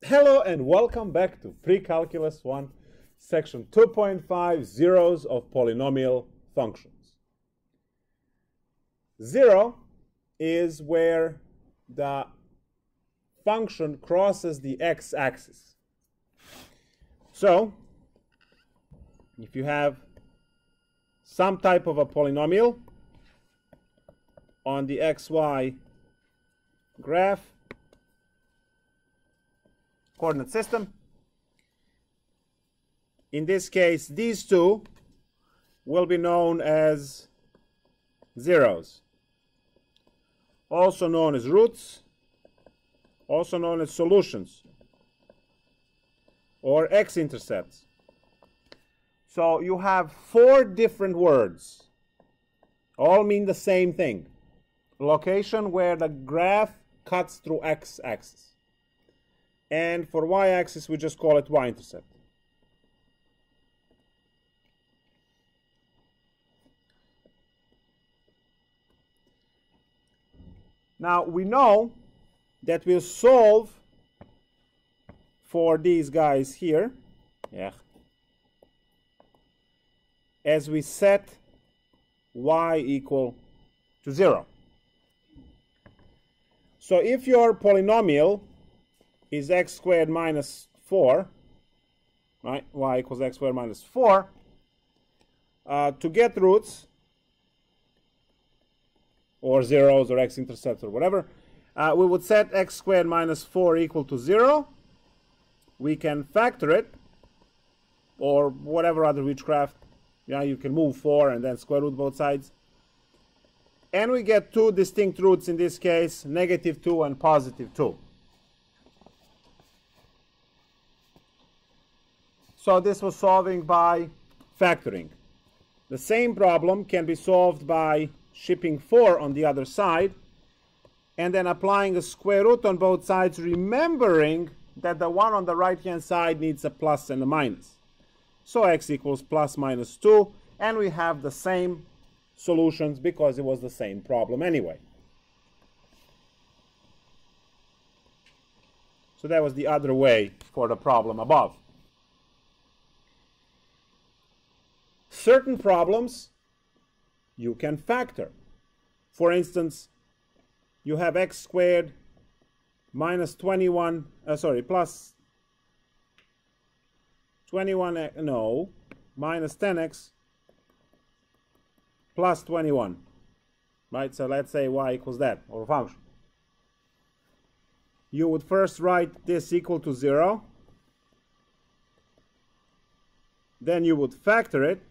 Hello and welcome back to Precalculus1, section 2.5, zeros of polynomial functions. Zero is where the function crosses the x-axis. So, if you have some type of a polynomial on the xy graph, coordinate system. In this case, these two will be known as zeros, also known as roots, also known as solutions, or x-intercepts. So you have four different words, all mean the same thing. Location where the graph cuts through x-axis. And for y-axis, we just call it y-intercept. Now, we know that we'll solve for these guys here, as we set y equal to 0. So if your polynomial is x squared minus 4, right? Y equals x squared minus 4. To get roots, or zeros, or x-intercepts, or whatever, we would set x squared minus 4 equal to 0. We can factor it, or whatever other witchcraft. Yeah, you can move 4 and then square root both sides. And we get two distinct roots in this case, negative 2 and positive 2. So this was solving by factoring. The same problem can be solved by shipping 4 on the other side and then applying a square root on both sides, remembering that the one on the right hand side needs a plus and a minus. So x equals plus minus 2, and we have the same solutions because it was the same problem anyway. So that was the other way for the problem above. Certain problems you can factor. For instance, you have x squared minus 21, plus 21, no, minus 10x plus 21, right? So let's say y equals that, or a function. You would first write this equal to 0. Then you would factor it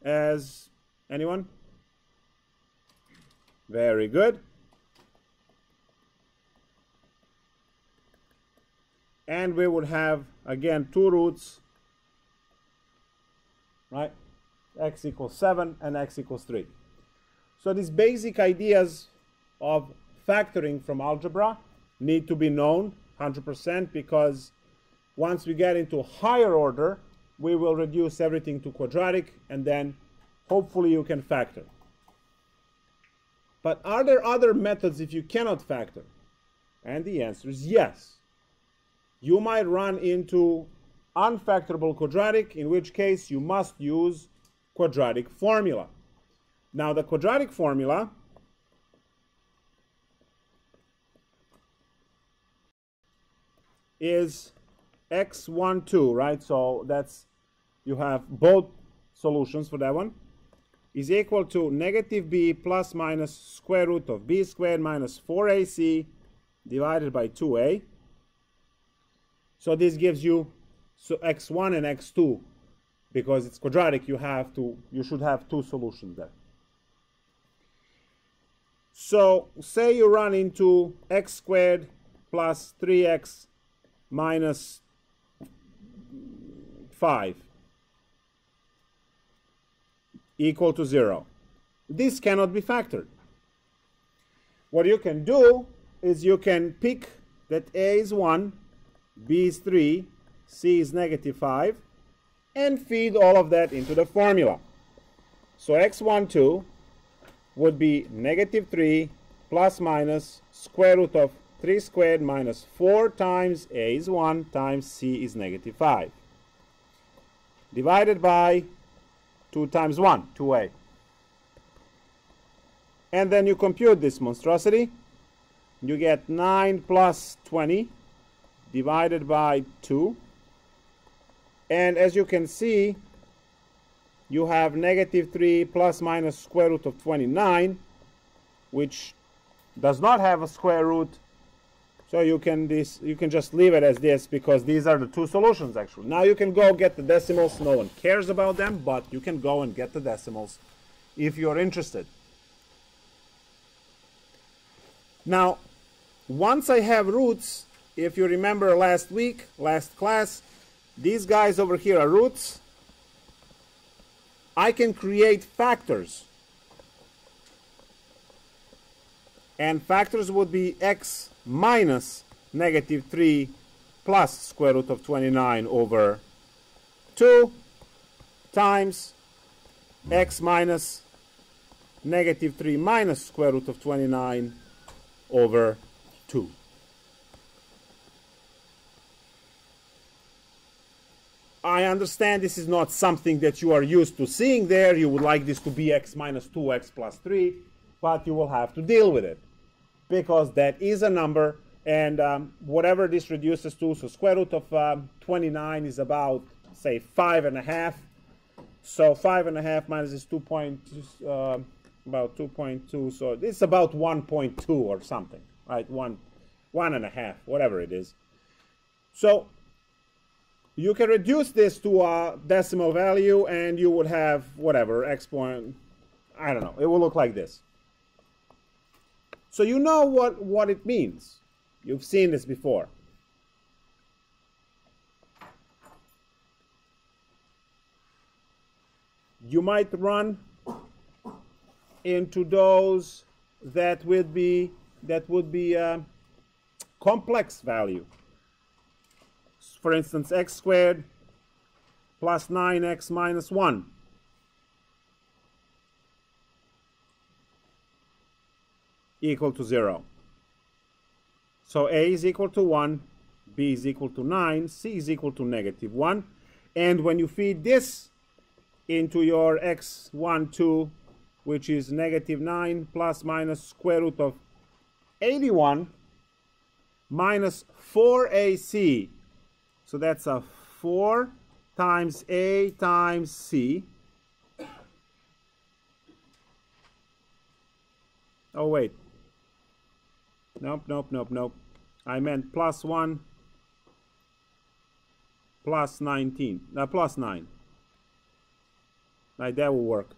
as, anyone? Very good. And we would have, again, two roots, right? X equals 7 and x equals 3. So these basic ideas of factoring from algebra need to be known 100%, because once we get into higher order, we will reduce everything to quadratic, and then hopefully you can factor. But are there other methods if you cannot factor? And the answer is yes. You might run into unfactorable quadratic, in which case you must use quadratic formula. Now the quadratic formula is x12, right? So that's, you have both solutions for that one, is equal to negative b plus minus square root of b squared minus 4ac divided by 2a. So this gives you x1 and x2. Because it's quadratic, you should have two solutions there. So say you run into x squared plus 3x minus 5 equal to 0. This cannot be factored. What you can do is you can pick that a is 1, b is 3, c is negative 5, and feed all of that into the formula. So x12 would be negative 3 plus minus square root of 3 squared minus 4 times a is 1 times c is negative 5. Divided by 2 times 1, 2a. And then you compute this monstrosity. You get 9 plus 20 divided by 2. And as you can see, you have negative 3 plus minus square root of 29, which does not have a square root. So you can just leave it as this, because these are the two solutions actually. Now you can go get the decimals. No one cares about them, but you can go and get the decimals if you're interested. Now, once I have roots, if you remember last class, these guys over here are roots. I can create factors. And factors would be x minus negative 3 plus square root of 29 over 2 times x minus negative 3 minus square root of 29 over 2. I understand this is not something that you are used to seeing there. You would like this to be x minus 2x plus 3, but you will have to deal with it, because that is a number, and whatever this reduces to, so square root of 29 is about, say, 5.5. So 5.5 minus this 2 point, about 2.2, so it's about 1.2 or something, right? 1.5, whatever it is. So you can reduce this to a decimal value, and you would have whatever, x point, I don't know, it will look like this. So you know what it means. You've seen this before. You might run into those that would be complex value. For instance, x squared plus 9x minus 1. Equal to 0. So a is equal to 1, b is equal to 9, c is equal to negative 1. And when you feed this into your x1, 2, which is negative 9 plus minus square root of 81 minus 4ac. So that's a 4 times a times c. Oh, wait. Nope. I meant plus 1 plus 19. Plus 9. Right, that will work.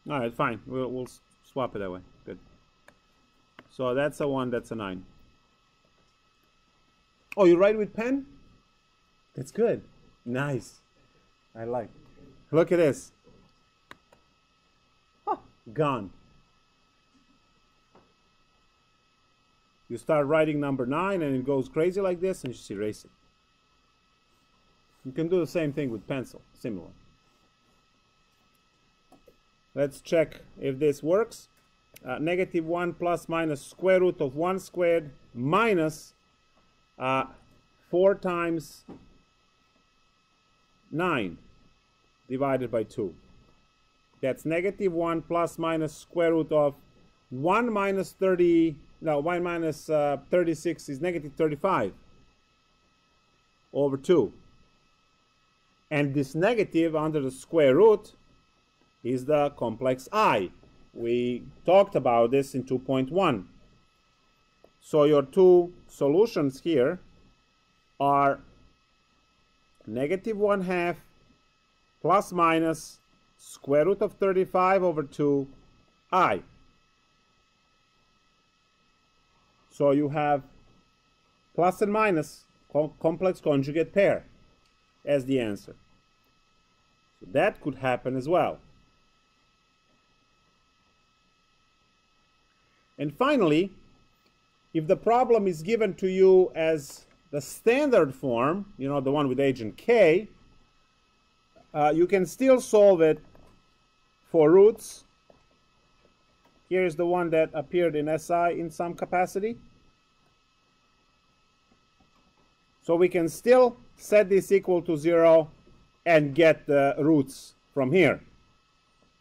All right, fine. We'll swap it that way. Good. So that's a 1, that's a 9. Oh, you write with pen? That's good. Nice. I like. Look at this. Oh, gone. You start writing number 9 and it goes crazy like this, and you just erase it. You can do the same thing with pencil, similar. Let's check if this works. Negative 1 plus minus square root of 1 squared minus 4 times 9 divided by 2. That's negative 1 plus minus square root of 1 minus 30, no, 1 minus 36 is negative 35 over 2. And this negative under the square root is the complex I. We talked about this in 2.1. So your two solutions here are negative 1/2 plus minus square root of 35 over 2i. So you have plus and minus complex conjugate pair as the answer. So that could happen as well. And finally, if the problem is given to you as the standard form, you know, the one with agent k, you can still solve it for roots Here's the one that appeared in SI in some capacity. So we can still set this equal to 0 and get the roots from here.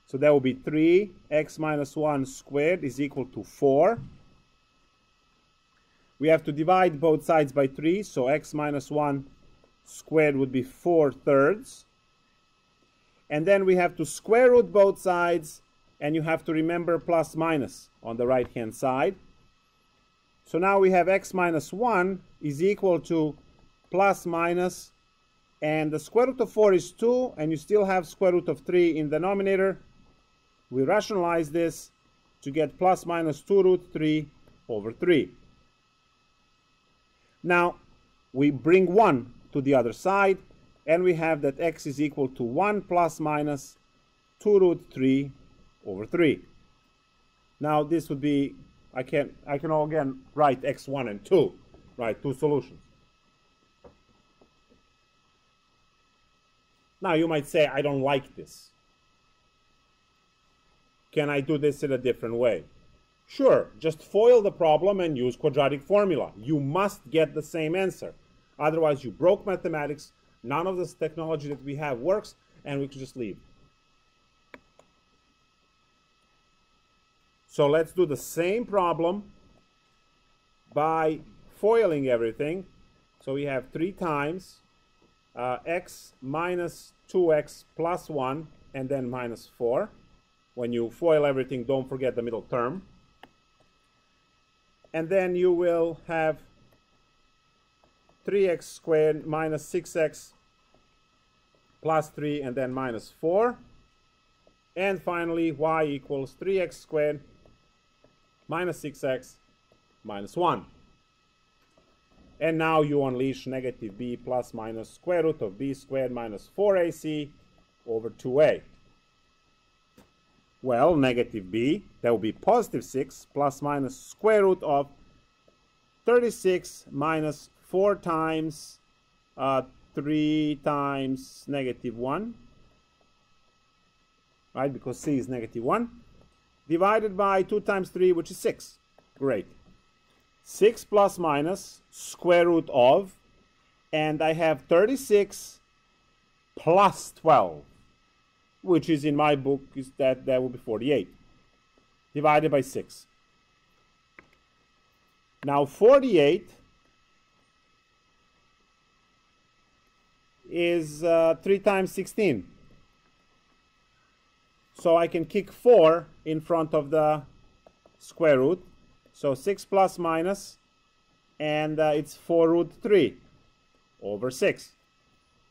So that will be 3x minus 1 squared is equal to 4. We have to divide both sides by 3, so x minus 1 squared would be 4/3. And then we have to square root both sides, and you have to remember plus minus on the right-hand side. So now we have x minus 1 is equal to plus minus, and the square root of 4 is 2, and you still have square root of 3 in the denominator. We rationalize this to get plus minus 2 root 3 over 3. Now, we bring 1 to the other side, and we have that x is equal to 1 plus minus 2 root 3 over 3. Now, this would be, I can again write x1 and 2, right, two solutions. Now, you might say, I don't like this. Can I do this in a different way? Sure, just FOIL the problem and use quadratic formula. You must get the same answer. Otherwise, you broke mathematics, none of this technology that we have works, and we could just leave. So let's do the same problem by FOILing everything. So we have 3 times x minus 2x plus 1 and then minus 4. When you FOIL everything, don't forget the middle term. And then you will have 3x squared minus 6x plus 3 and then minus 4. And finally, y equals 3x squared minus 6x minus 1. And now you unleash negative b plus minus square root of b squared minus 4ac over 2a. Well, negative b, that will be positive 6 plus minus square root of 36 minus 4 times 3 times negative 1. Right, because c is negative 1. Divided by 2 times 3, which is 6. Great. 6 plus minus square root of, and I have 36 plus 12, which is in my book, is that will be 48, divided by 6. Now 48 is 3 times 16. So I can kick 4 in front of the square root. So 6 plus minus, and it's 4 root 3 over 6.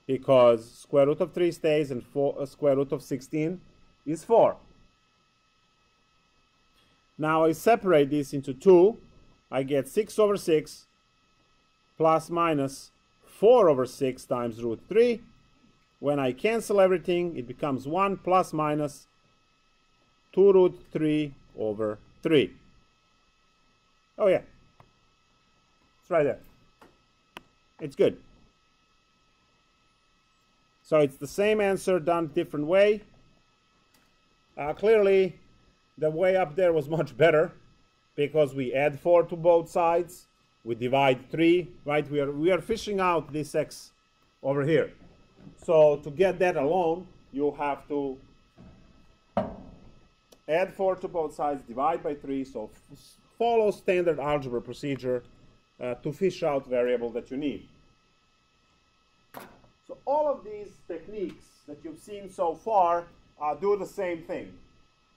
Because square root of 3 stays and square root of 16 is 4. Now I separate this into 2. I get 6 over 6 plus minus 4 over 6 times root 3. When I cancel everything, it becomes 1 plus minus 2 root 3 over 3. Oh yeah, it's right there. It's good. So it's the same answer done different way. Clearly, the way up there was much better because we add 4 to both sides. We divide 3, right? We are fishing out this x over here. So to get that alone, you have to add 4 to both sides, divide by 3. So follow standard algebra procedure to fish out variable that you need. So all of these techniques that you've seen so far do the same thing,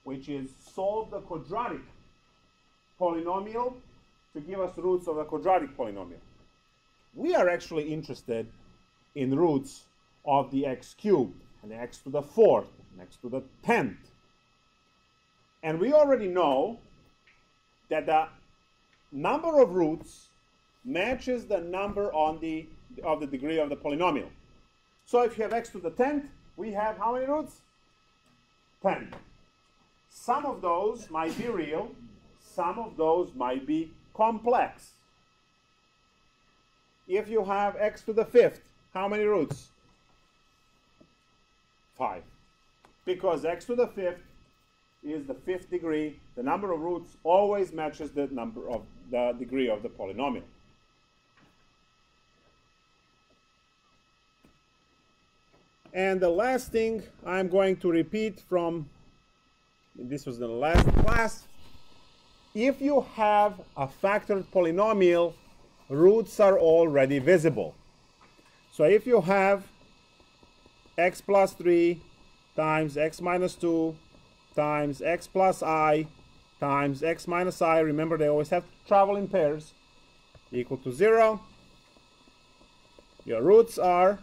which is solve the quadratic polynomial to give us roots of a quadratic polynomial. We are actually interested in roots of the x cubed and the x to the 4th and x to the 10th. And we already know that the number of roots matches the number of the degree of the polynomial. So if you have x to the 10th, we have how many roots? 10. Some of those might be real, some of those might be complex. If you have x to the 5th, how many roots? 5. Because x to the 5th is the fifth degree. The number of roots always matches the number of the degree of the polynomial. And the last thing I'm going to repeat from, this was the last class, if you have a factored polynomial, roots are already visible. So if you have x plus 3 times x minus 2 times x plus I times x minus I, remember they always have to travel in pairs, equal to 0, your roots are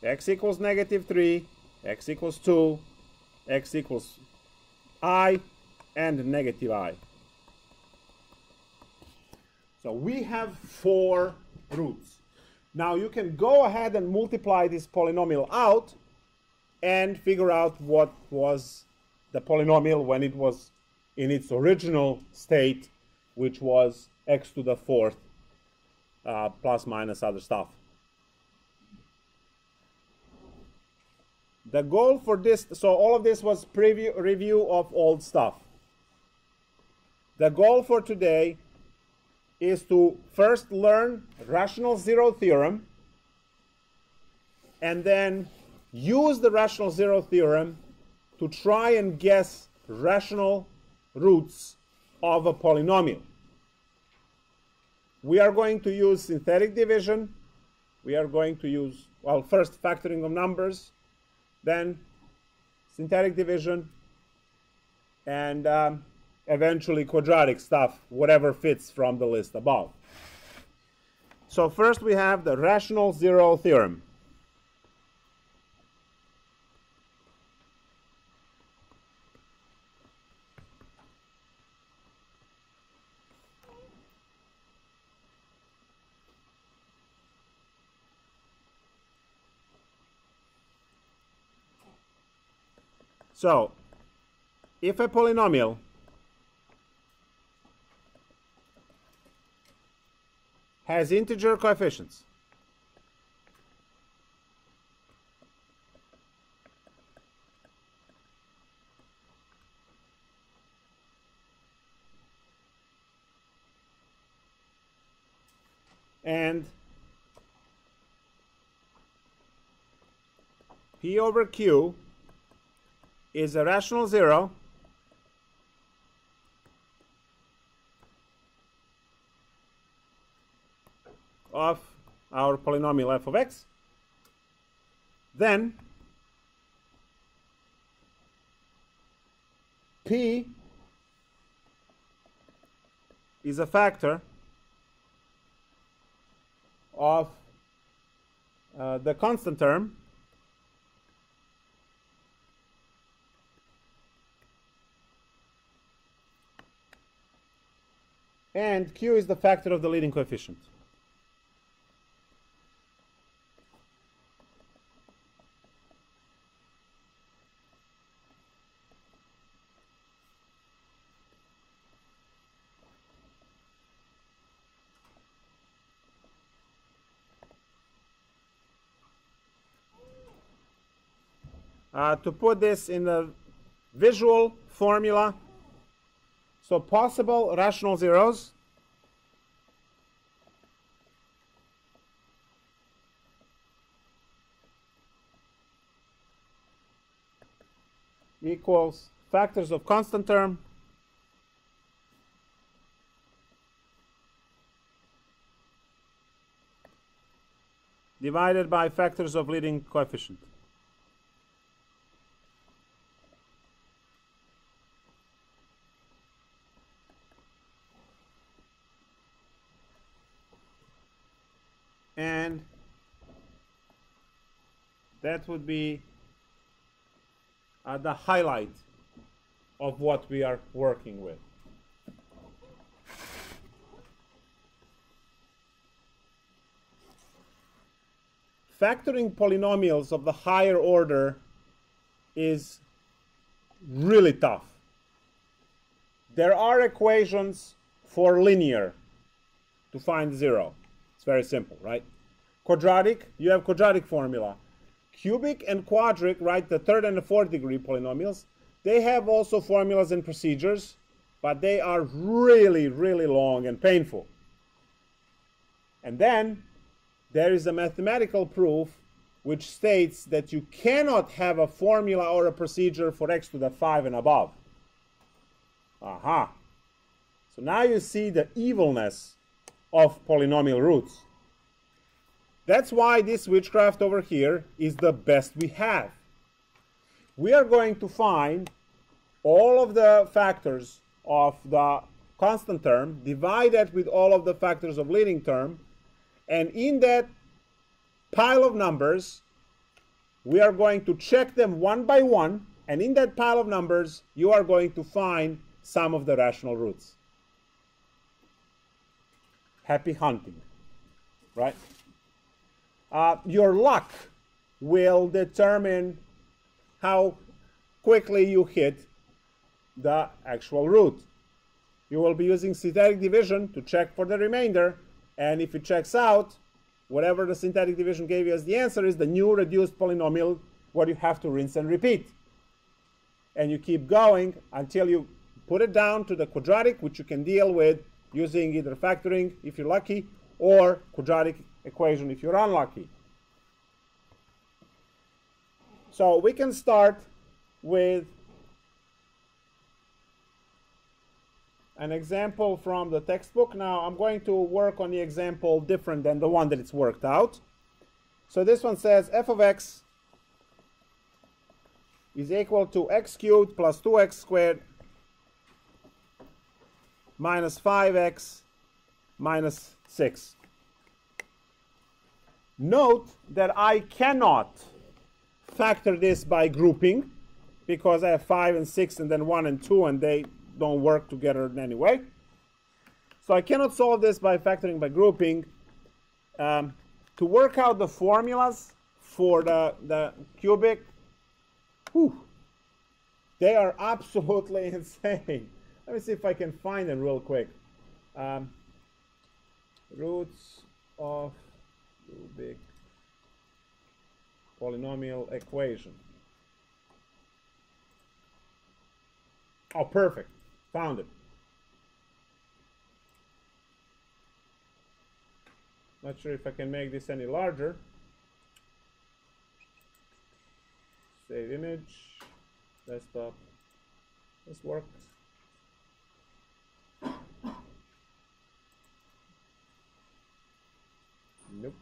x equals negative 3, x equals 2, x equals I, and negative I. So we have 4 roots. Now you can go ahead and multiply this polynomial out and figure out what was the polynomial when it was in its original state, which was x to the 4th plus minus other stuff. The goal for this, so all of this was review of old stuff. The goal for today is to first learn rational zero theorem and then use the rational zero theorem to try and guess rational roots of a polynomial. We are going to use synthetic division. We are going to use, well, first factoring of numbers, then synthetic division, and eventually quadratic stuff, whatever fits from the list above. So first we have the rational zero theorem. So, if a polynomial has integer coefficients and P over Q is a rational zero, of our polynomial f of x, then P is a factor of the constant term and Q is the factor of the leading coefficient. To put this in the visual formula, so possible rational zeros equals factors of constant term divided by factors of leading coefficient. And that would be the highlight of what we are working with. Factoring polynomials of the higher order is really tough. There are equations for linear to find zero. It's very simple, right? Quadratic, you have quadratic formula. Cubic and quadric, right, the third and the fourth degree polynomials, They have also formulas and procedures, but they are really, really long and painful. And then there is a mathematical proof which states that you cannot have a formula or a procedure for x to the 5 and above. Aha. So now you see the evilness of polynomial roots. That's why this witchcraft over here is the best we have. We are going to find all of the factors of the constant term, divide that with all of the factors of leading term, and in that pile of numbers, we are going to check them one by one, and in that pile of numbers, you are going to find some of the rational roots. Happy hunting, right? Your luck will determine how quickly you hit the actual root. You will be using synthetic division to check for the remainder, and if it checks out, whatever the synthetic division gave you as the answer is the new reduced polynomial, what you have to rinse and repeat. And you keep going until you put it down to the quadratic, which you can deal with using either factoring if you're lucky, or quadratic equation if you're unlucky. So we can start with an example from the textbook. Now I'm going to work on the example different than the one that it's worked out. So this one says f of x is equal to x cubed plus 2x squared minus 5x minus 6. Note that I cannot factor this by grouping because I have 5 and 6 and then 1 and 2 and they don't work together in any way. So I cannot solve this by factoring by grouping. To work out the formulas for the cubic, they are absolutely insane. Let me see if I can find them real quick. Roots of cubic polynomial equation. Oh, perfect. Found it. Not sure if I can make this any larger. Save image. Desktop. This works. Nope.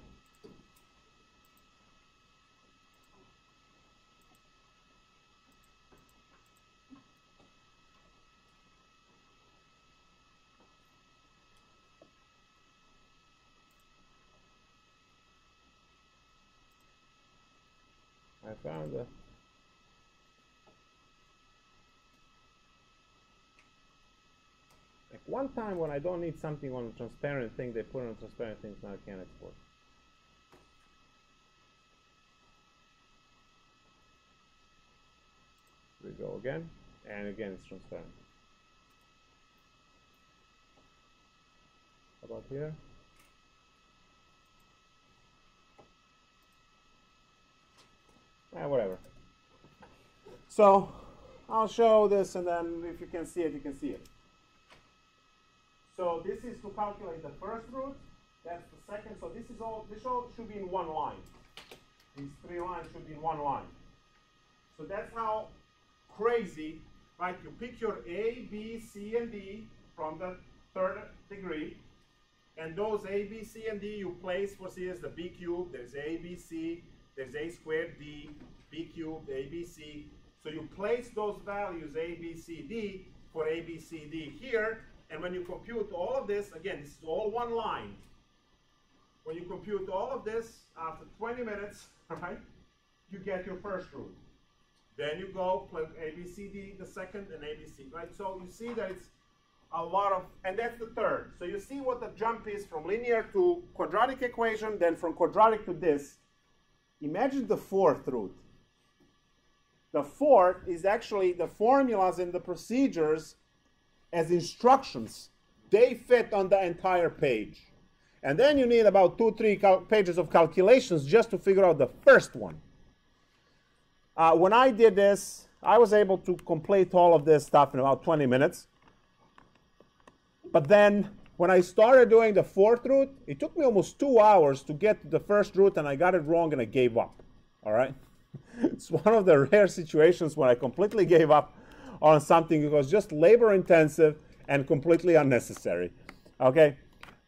I found a like one time when I don't need something on a transparent thing, they put on transparent things, now I can't export. We go again, and again it's transparent. How about here? Whatever. So I'll show this, and then if you can see it, you can see it. So this is to calculate the first root. That's the second. So this is all. This all should be in one line. These 3 lines should be in one line. So that's how crazy, right? You pick your A, B, C, and D from the 3rd degree, and those A, B, C, and D you place for C as the B cubed. There's A, B, C. There's A squared D, B cubed, A, B, C. So you place those values A, B, C, D for A, B, C, D here. And when you compute all of this, again, this is all one line. When you compute all of this, after 20 minutes, right, you get your first root. Then you go plug A, B, C, D, the second, and A, B, C, right? So you see that it's a lot of, and that's the third. So you see what the jump is from linear to quadratic equation, then from quadratic to this. Imagine the 4th root. The 4th is actually the formulas and the procedures as instructions. They fit on the entire page. And then you need about 2-3 pages of calculations just to figure out the first one. When I did this, I was able to complete all of this stuff in about 20 minutes. But then when I started doing the fourth root, it took me almost 2 hours to get to the first root, and I got it wrong and I gave up. All right? It's one of the rare situations when I completely gave up on something. It was just labor intensive and completely unnecessary. Okay?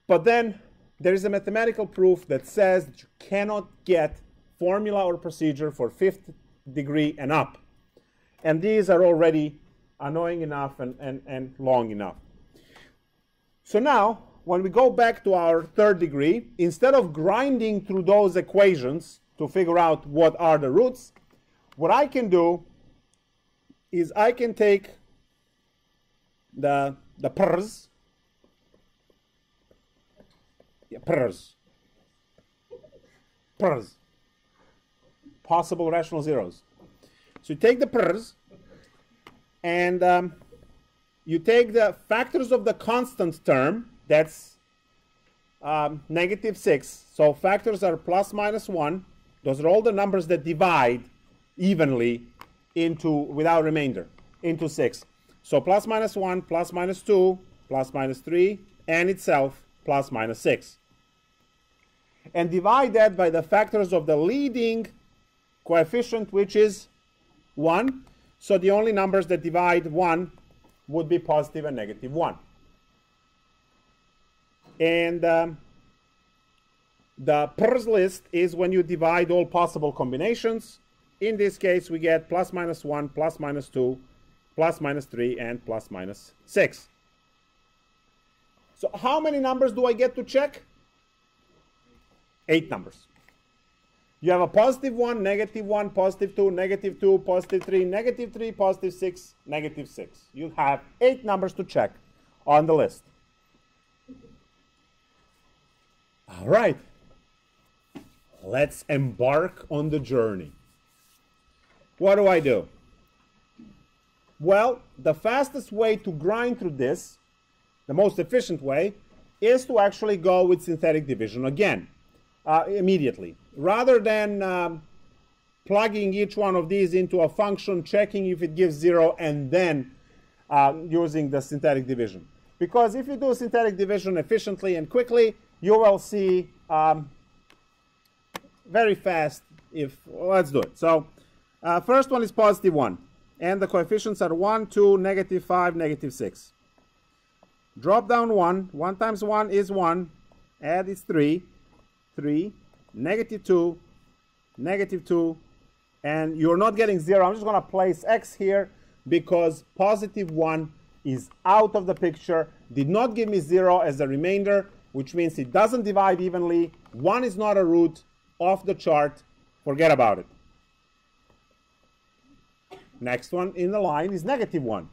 But then there is a mathematical proof that says that you cannot get formula or procedure for 5th degree and up. And these are already annoying enough and long enough. So now, when we go back to our 3rd degree, instead of grinding through those equations to figure out what are the roots, what I can do is I can take the PRs, possible rational zeros. So you take the PRs, and you take the factors of the constant term, that's -6. So factors are plus minus 1. Those are all the numbers that divide evenly into, without remainder, into 6. So plus minus 1, plus minus 2, plus minus 3, and itself plus minus 6. And divide that by the factors of the leading coefficient, which is 1. So the only numbers that divide 1 would be positive and negative 1. And the PRS list is when you divide all possible combinations. In this case, we get plus minus 1, plus minus 2, plus minus 3, and plus minus 6. So how many numbers do I get to check? 8 numbers. You have a positive 1, negative 1, positive 2, negative 2, positive 3, negative 3, positive 6, negative 6. You have 8 numbers to check on the list. All right. Let's embark on the journey. What do? Well, the fastest way to grind through this, the most efficient way, is to actually go with synthetic division again, immediately. Rather than plugging each one of these into a function, checking if it gives 0, and then using the synthetic division. Because if you do synthetic division efficiently and quickly, you will see very fast if, let's do it. So first one is positive 1. And the coefficients are 1, 2, negative 5, negative 6. Drop down 1. 1 times 1 is 1. Add is 3. 3. Negative 2. Negative 2. And you're not getting 0. I'm just going to place x here because positive 1 is out of the picture. Did not give me 0 as a remainder, which means it doesn't divide evenly. 1 is not a root off the chart. Forget about it. Next one in the line is negative 1.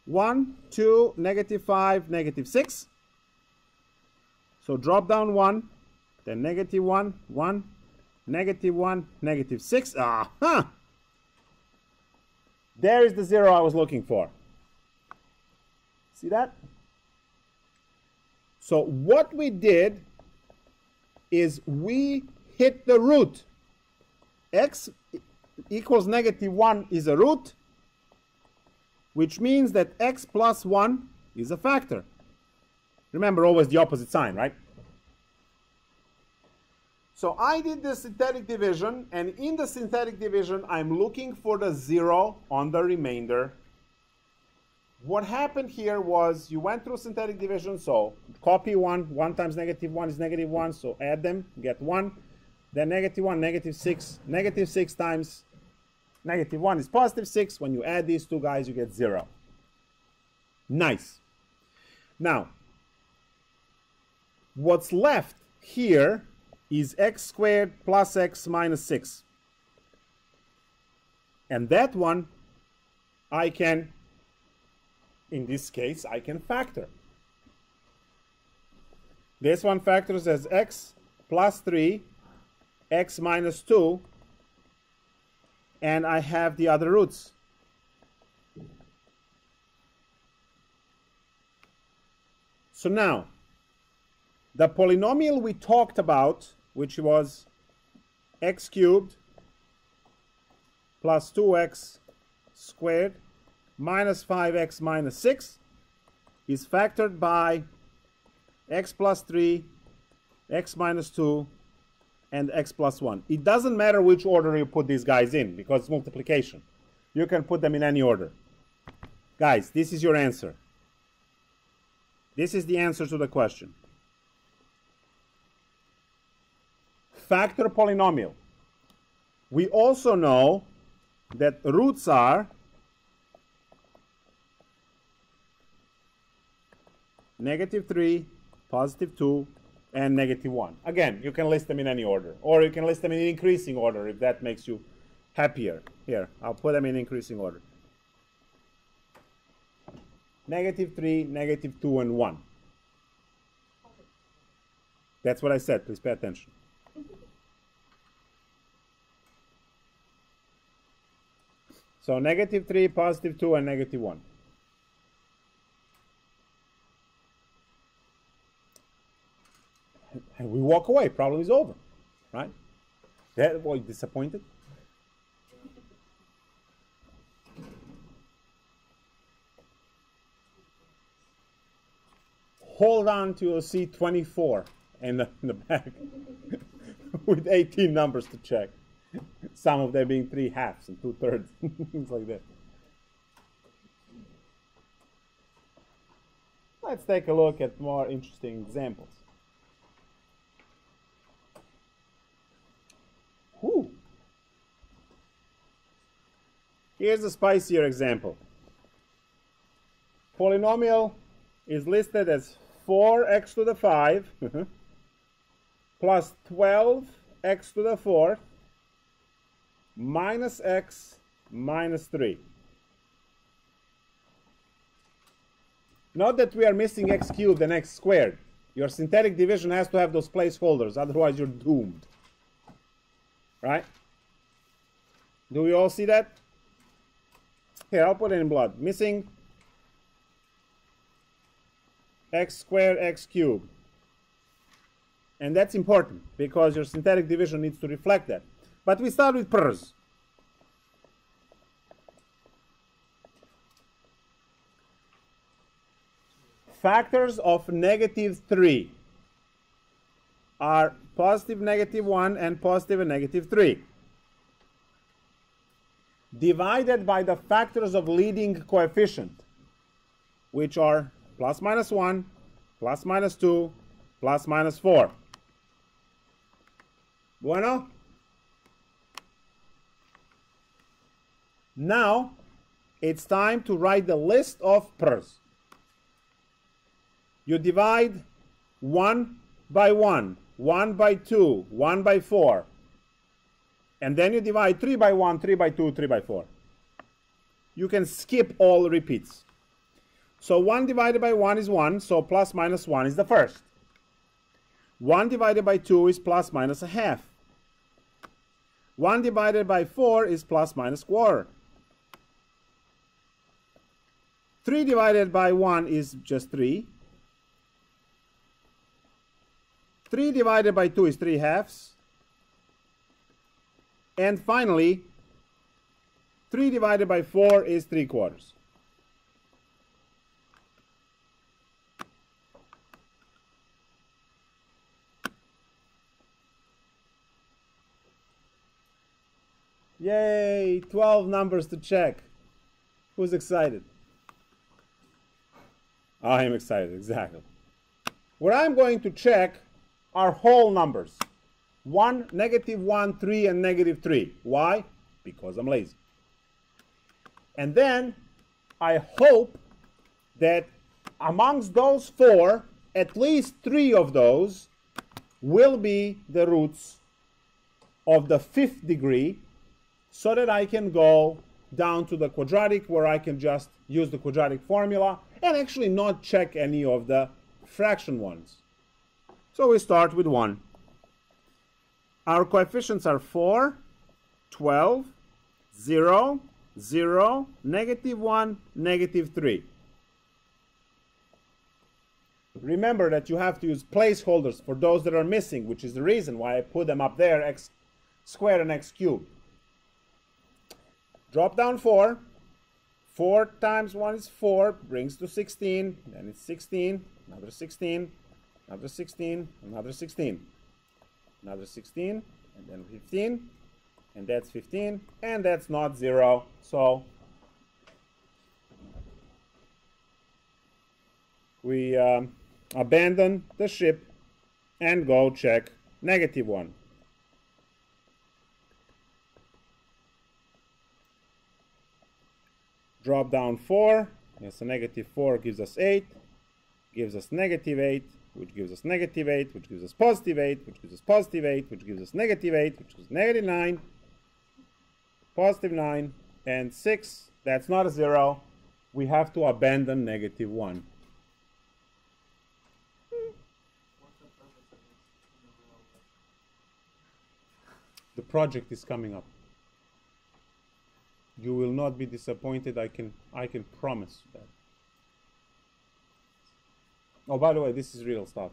1, 2, negative 5, negative 6. So drop down 1, then negative 1, 1, negative 1, negative 6. Aha! There is the 0 I was looking for. See that? So what we did is we hit the root. X equals negative 1 is a root, which means that x plus 1 is a factor. Remember, always the opposite sign, right? So I did the synthetic division, and in the synthetic division, I'm looking for the 0 on the remainder. What happened here was you went through synthetic division, so copy 1. 1 times negative 1 is negative 1, so add them, get 1. Then negative 1, negative 6. Negative 6 times negative 1 is positive 6. When you add these two guys, you get 0. Nice. Now, what's left here is x squared plus x minus 6. And that one, I can, in this case, I can factor. This one factors as x plus 3, x minus 2, and I have the other roots. So now, the polynomial we talked about, which was x cubed plus 2x squared minus 5x minus 6 is factored by x plus 3, x minus 2, and x plus 1. It doesn't matter which order you put these guys in because it's multiplication. You can put them in any order. Guys, this is your answer. This is the answer to the question. Factor polynomial. We also know that roots are -3, +2, and -1. Again, you can list them in any order, or you can list them in increasing order if that makes you happier. Here, I'll put them in increasing order. -3, -2, and 1. That's what I said. Please pay attention. So -3, +2, and -1. And we walk away. Problem is over, right? That boy disappointed. Hold on to your C24 in the back with 18 numbers to check. Some of them being 3/2 and 2/3, things like that. Let's take a look at more interesting examples. Whew. Here's a spicier example. Polynomial is listed as 4x to the 5 plus 12x to the 4th minus x minus 3. Note that we are missing x cubed and x squared. Your synthetic division has to have those placeholders, otherwise you're doomed. Right? Do we all see that? Here, I'll put it in blood. Missing x squared, x cubed. And that's important because your synthetic division needs to reflect that. But we start with pers. Factors of -3 are positive -1 and positive and -3. Divided by the factors of leading coefficient, which are +(-1), +(-2), +(-4). Bueno? Now, it's time to write the list of pers. You divide 1 by 1, 1 by 2, 1 by 4. And then you divide 3 by 1, 3 by 2, 3 by 4. You can skip all repeats. So 1 divided by 1 is 1, so +(-1) is the first. 1 divided by 2 is +(-1/2). 1 divided by 4 is +(-1/4). 3 divided by 1 is just 3. 3 divided by 2 is 3/2. And finally, 3 divided by 4 is 3/4. Yay, 12 numbers to check. Who's excited? I am excited, exactly. What I'm going to check are whole numbers. 1, -1, 3, and -3. Why? Because I'm lazy. And then I hope that amongst those 4, at least 3 of those will be the roots of the 5th degree, so that I can go down to the quadratic where I can just use the quadratic formula and actually not check any of the fraction ones. So we start with 1. Our coefficients are 4, 12, 0, 0, -1, -3. Remember that you have to use placeholders for those that are missing, which is the reason why I put them up there, x squared and x cubed. Drop down 4, 4 times 1 is 4, brings to 16, then it's 16, another 16, another 16, another 16, another 16, and then 15, and that's 15, and that's not 0, so we abandon the ship and go check -1. Drop down 4, yes, a -4 gives us 8, gives us -8, which gives us -8, which gives us +8, which gives us +8, which gives us -8, which gives -9, +9, and 6. That's not a 0. We have to abandon -1. The project is coming up. You will not be disappointed. I can promise that. Oh, by the way, this is real stuff.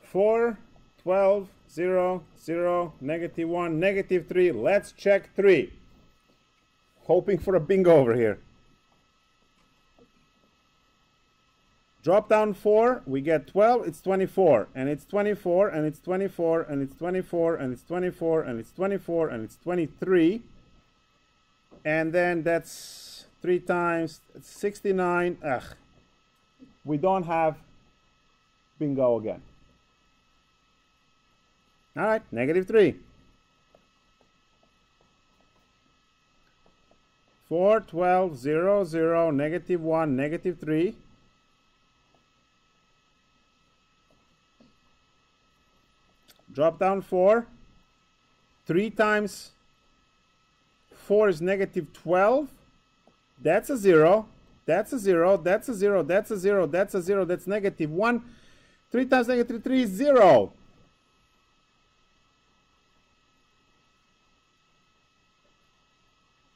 Four, 12, 0, 0, -1, -3. Let's check 3. Hoping for a bingo over here. Drop down 4, we get 12, it's 24, and it's 24, and it's 24, and it's 24, and it's 24, and it's 24, and it's 23. And then that's 3 times, it's 69. Ugh. We don't have bingo again. All right, -3. 4, 12, 0, 0, -1, -3. Drop down 4. 3 times 4 is -12. That's a 0. That's a 0. That's a 0. That's a 0. That's a 0. That's -1. 3 times -3 is 0.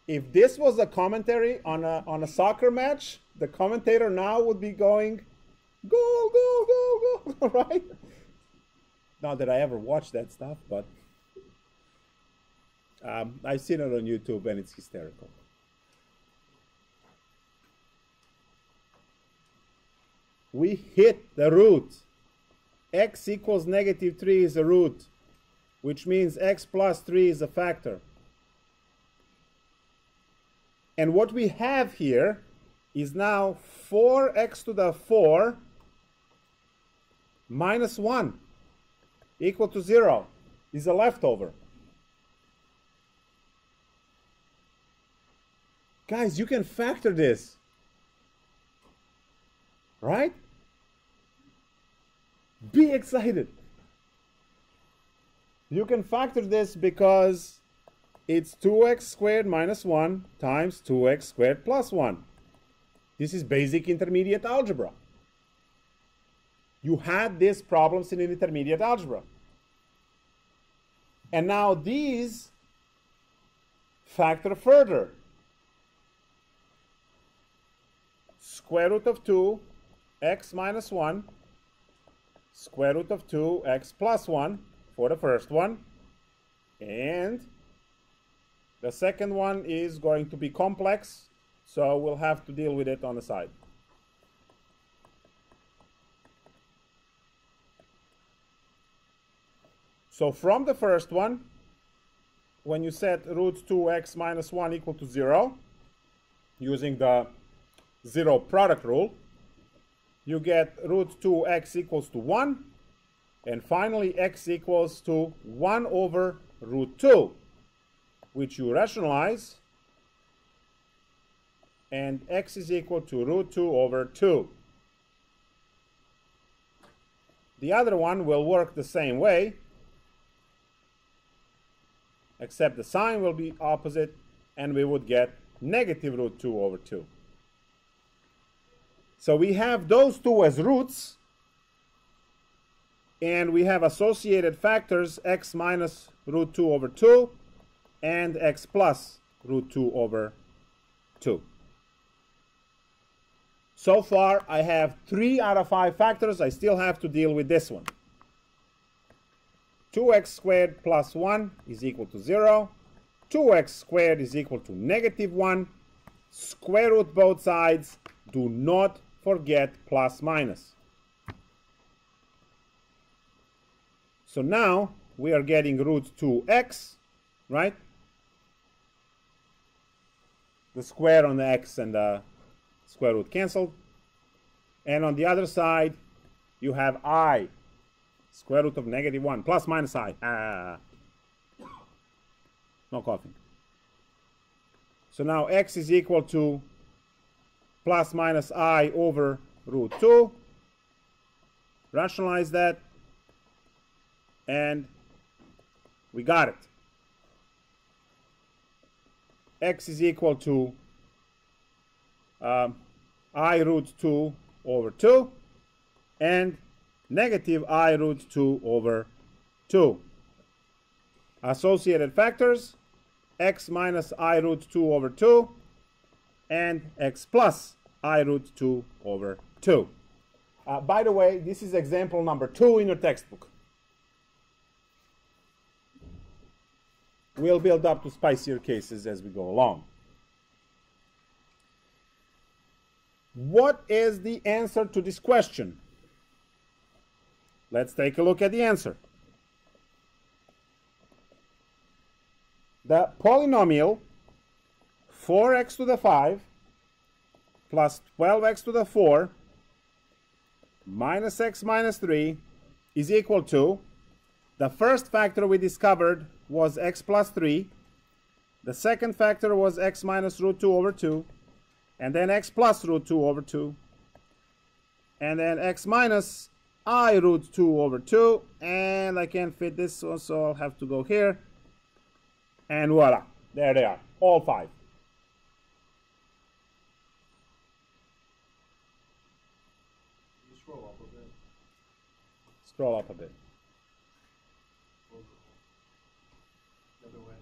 If this was a commentary on a soccer match, the commentator now would be going, goal, goal, goal, goal, right? Not that I ever watched that stuff, but I've seen it on YouTube and it's hysterical. We hit the root. X equals -3 is a root, which means x plus 3 is a factor. And what we have here is now 4x to the 4 minus 1. Equal to 0 is a leftover. Guys, you can factor this, right? Be excited. You can factor this because it's 2x squared minus 1 times 2x squared plus 1. This is basic intermediate algebra. You had these problems in intermediate algebra. And now these factor further. Square root of 2, x minus 1, square root of 2, x plus 1 for the first one. And the second one is going to be complex, so we'll have to deal with it on the side. So from the first one, when you set root 2x minus 1 equal to 0, using the 0 product rule, you get root 2x equals to 1, and finally x equals to 1 over root 2, which you rationalize, and x is equal to root 2 over 2. The other one will work the same way, except the sign will be opposite, and we would get negative root 2 over 2. So we have those two as roots, and we have associated factors x minus root 2 over 2 and x plus root 2 over 2. So far, I have 3 out of 5 factors. I still have to deal with this one. 2x squared plus 1 is equal to 0. 2x squared is equal to negative 1. Square root both sides. Do not forget plus minus. So now we are getting root 2x, right? The square on the x and the square root canceled. And on the other side, you have I, square root of negative 1, plus minus I. No coughing. So now x is equal to plus minus I over root 2. Rationalize that. And we got it. X is equal to I root 2 over 2 and negative I root 2 over 2. Associated factors, x minus I root 2 over 2 and x plus I root 2 over 2. By the way, this is example number 2 in your textbook. We'll build up to spicier cases as we go along. What is the answer to this question? Let's take a look at the answer. The polynomial 4x to the 5 plus 12x to the 4 minus x minus 3 is equal to, the first factor we discovered was x plus 3. The second factor was x minus root 2 over 2. And then x plus root 2 over 2. And then x minus I root 2 over 2. And I can't fit this, so I'll have to go here. And voila, there they are, all 5. Scroll up a bit. Scroll up a bit. The other way.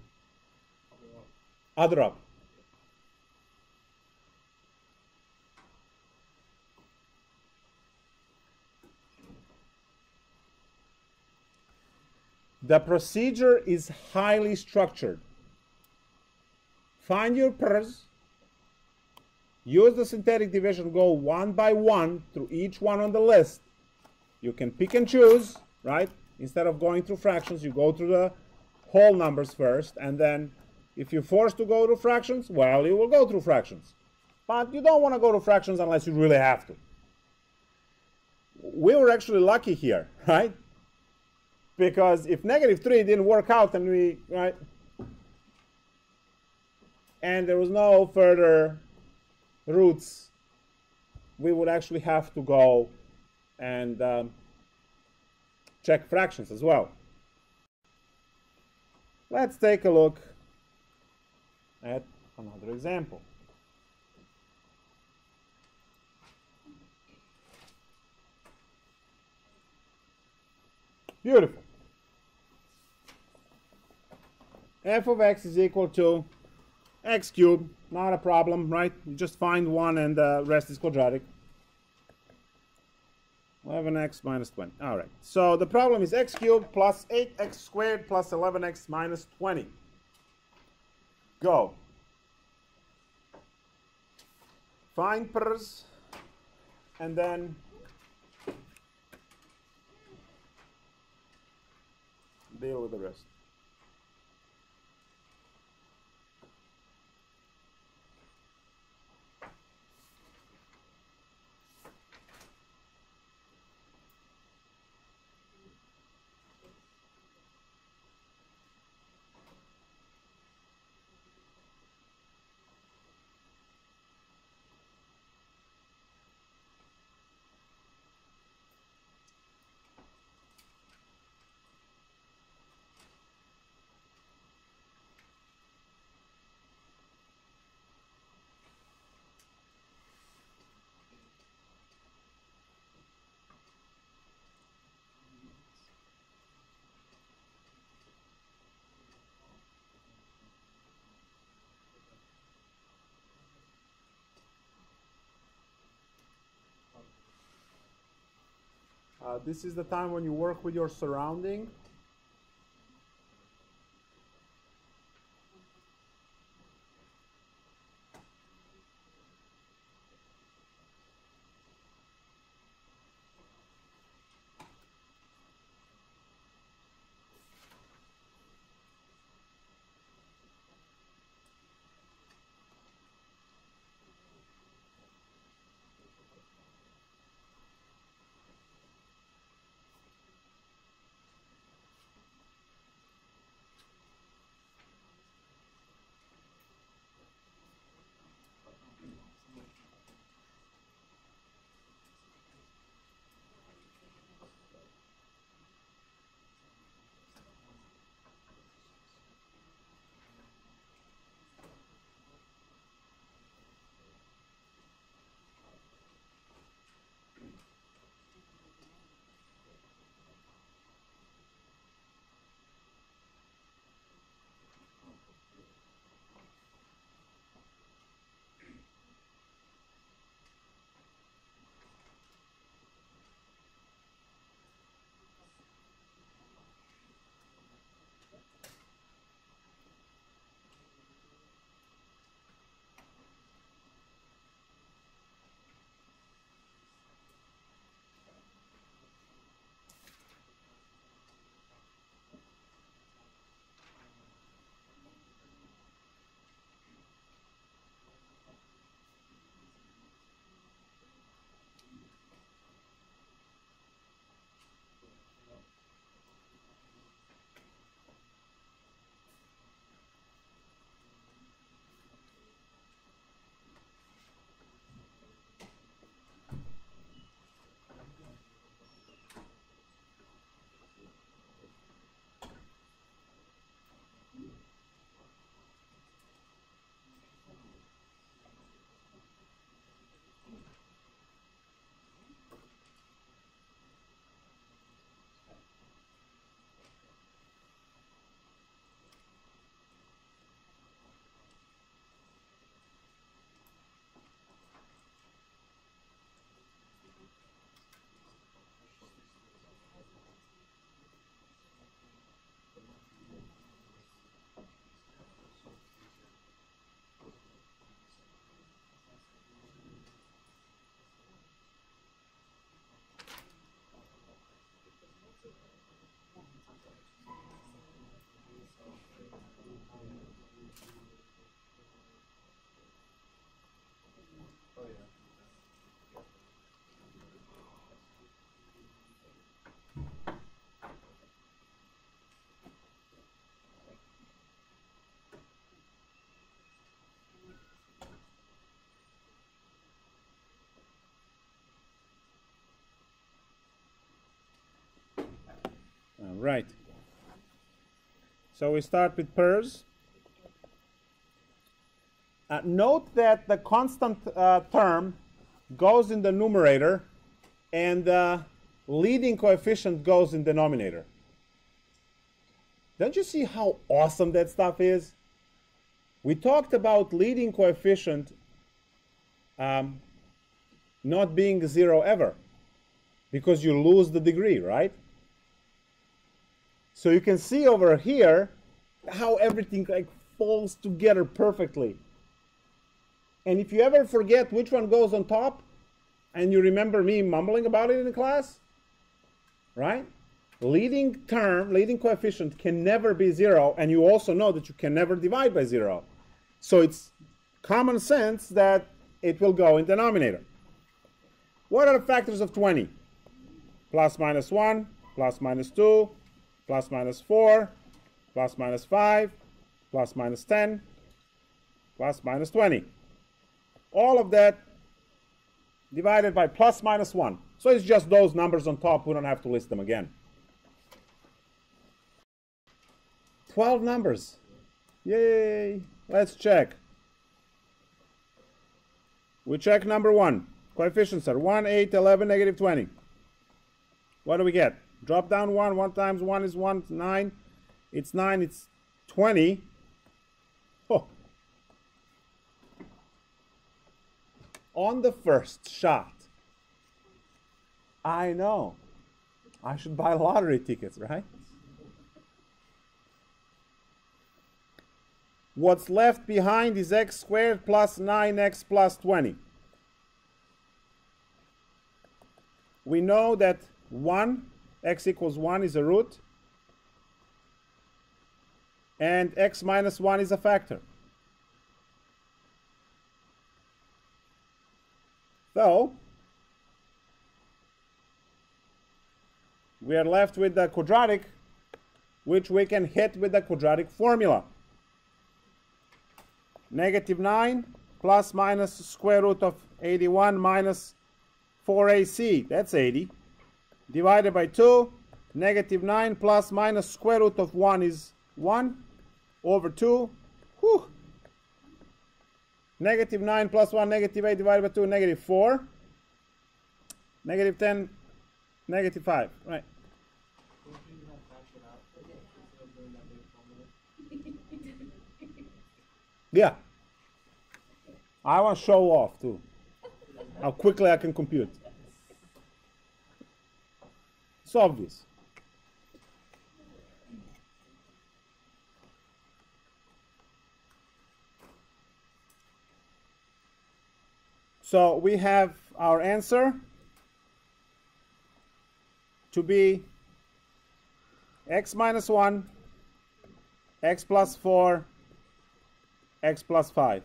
Other up. The procedure is highly structured. Find your pairs. Use the synthetic division, go one by one through each one on the list. You can pick and choose, right? Instead of going through fractions, you go through the whole numbers first, and then if you're forced to go to fractions, well, you will go through fractions. But you don't want to go to fractions unless you really have to. We were actually lucky here, right? Because if negative 3 didn't work out, and we, right? And there was no further roots, we would actually have to go and check fractions as well. Let's take a look at another example. Beautiful. F of x is equal to x cubed. Not a problem, right? You just find one and the rest is quadratic. 11x minus 20. All right. So the problem is x cubed plus 8x squared plus 11x minus 20. Go. Find pairs and then deal with the rest. This is the time when you work with your surrounding. Right. So we start with pairs. Note that the constant term goes in the numerator and the leading coefficient goes in the denominator. Don't you see how awesome that stuff is? We talked about leading coefficient not being 0 ever, because you lose the degree, right? So you can see over here how everything like falls together perfectly. And if you ever forget which one goes on top, and you remember me mumbling about it in the class, right? Leading term, leading coefficient can never be 0, and you also know that you can never divide by 0. So it's common sense that it will go in denominator. What are the factors of 20? Plus minus 1, plus minus 2, plus minus 4, plus minus 5, plus minus 10, plus minus 20. All of that divided by plus minus 1. So it's just those numbers on top. We don't have to list them again. 12 numbers. Yay! Let's check. We check number 1. Coefficients are 1, 8, 11, negative 20. What do we get? Drop down 1. 1 times 1 is 1, 9. It's 9, it's 20. Oh. On the first shot. I know. I should buy lottery tickets, right? What's left behind is x squared plus 9x plus 20. We know that 1, x equals 1 is a root, and x minus 1 is a factor. So, we are left with the quadratic, which we can hit with the quadratic formula. Negative 9 plus minus square root of 81 minus 4ac, that's 80, divided by 2. Negative 9 plus minus square root of 1 is 1 over 2. Whew. Negative 9 plus 1, negative 8 divided by 2, negative 4. Negative 10, negative 5, right. Yeah. I want to show off too. How quickly I can compute. It's obvious. So we have our answer to be x minus 1, x plus 4, x plus 5.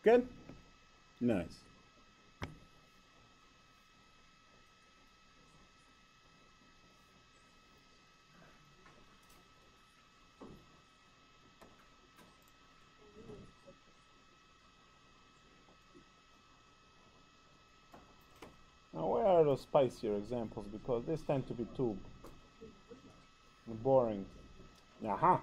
Good? Nice. Now, where are those spicier examples? Because these tend to be too boring. Aha.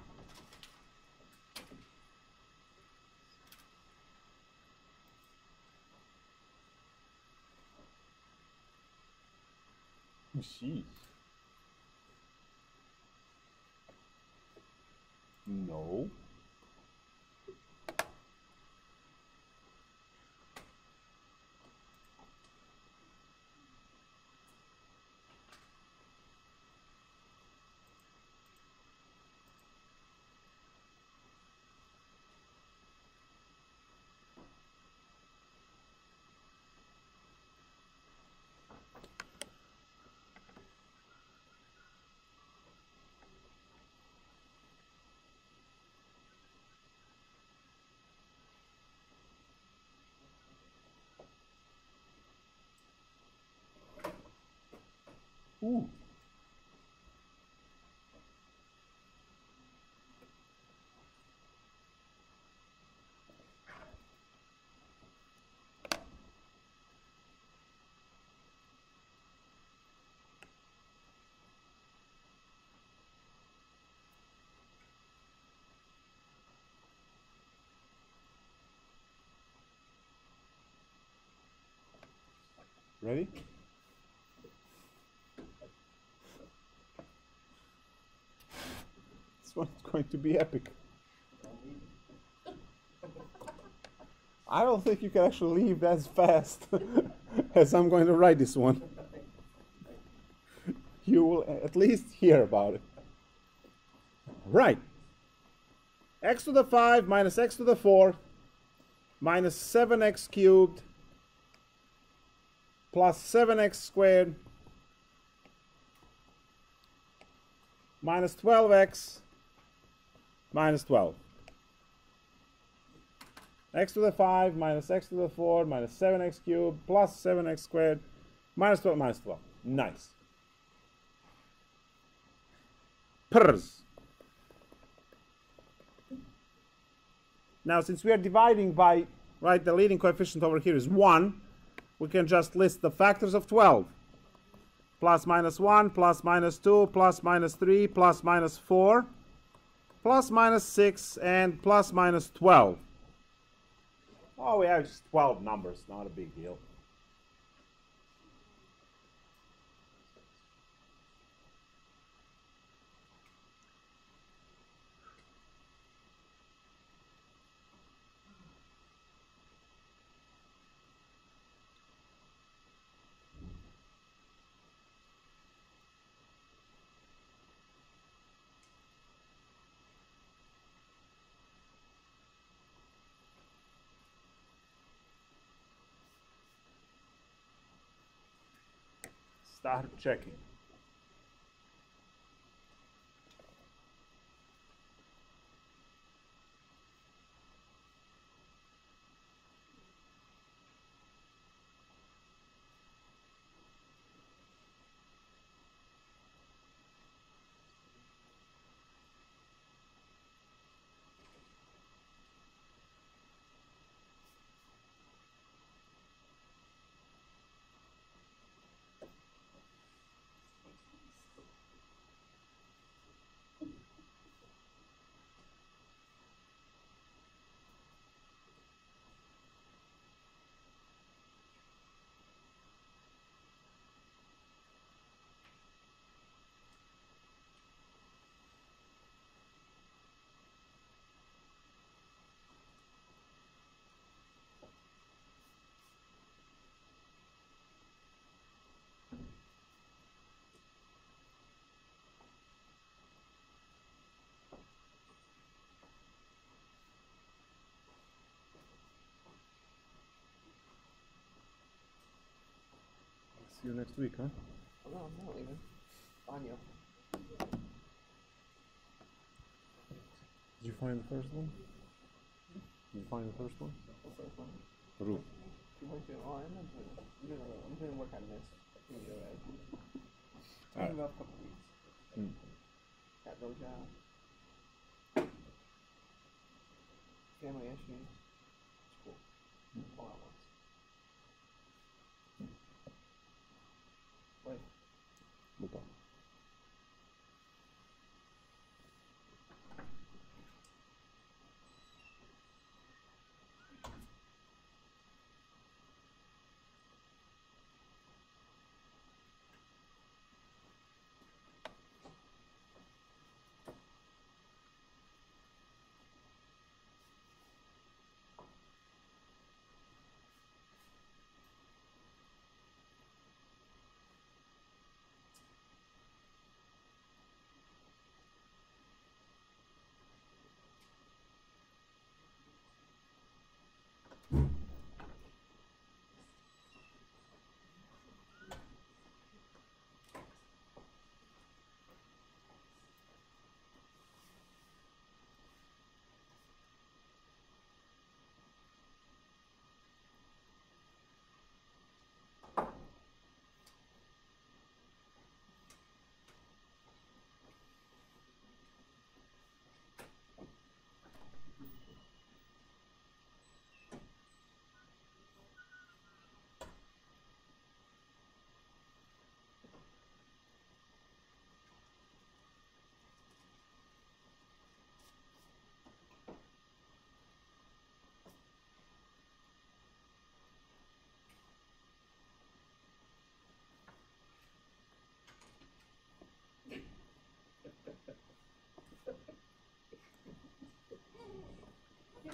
Jeez. No. Ooh. Ready? This one's going to be epic. I don't think you can actually leave as fast as I'm going to write this one. You will at least hear about it. Right. X to the 5 minus x to the 4 minus 7x cubed plus 7x squared minus 12x minus 12. X to the 5 minus x to the 4 minus 7x cubed plus 7x squared minus 12 minus 12. Nice. Pers. Now, since we are dividing by, right, the leading coefficient over here is 1, we can just list the factors of 12. Plus minus 1, plus minus 2, plus minus 3, plus minus 4, plus minus 6, and plus minus 12. Oh, we have just 12 numbers, not a big deal. Start checking. See you next week, huh? Oh, no, I'm not leaving. On you. Did you find the first one? Did you find the first one? What's the first one? Roof. 2.2. Oh, I'm doing work on this. Alright. About a couple weeks. Got no job. Family issues. School. All at once. Wait. Look up.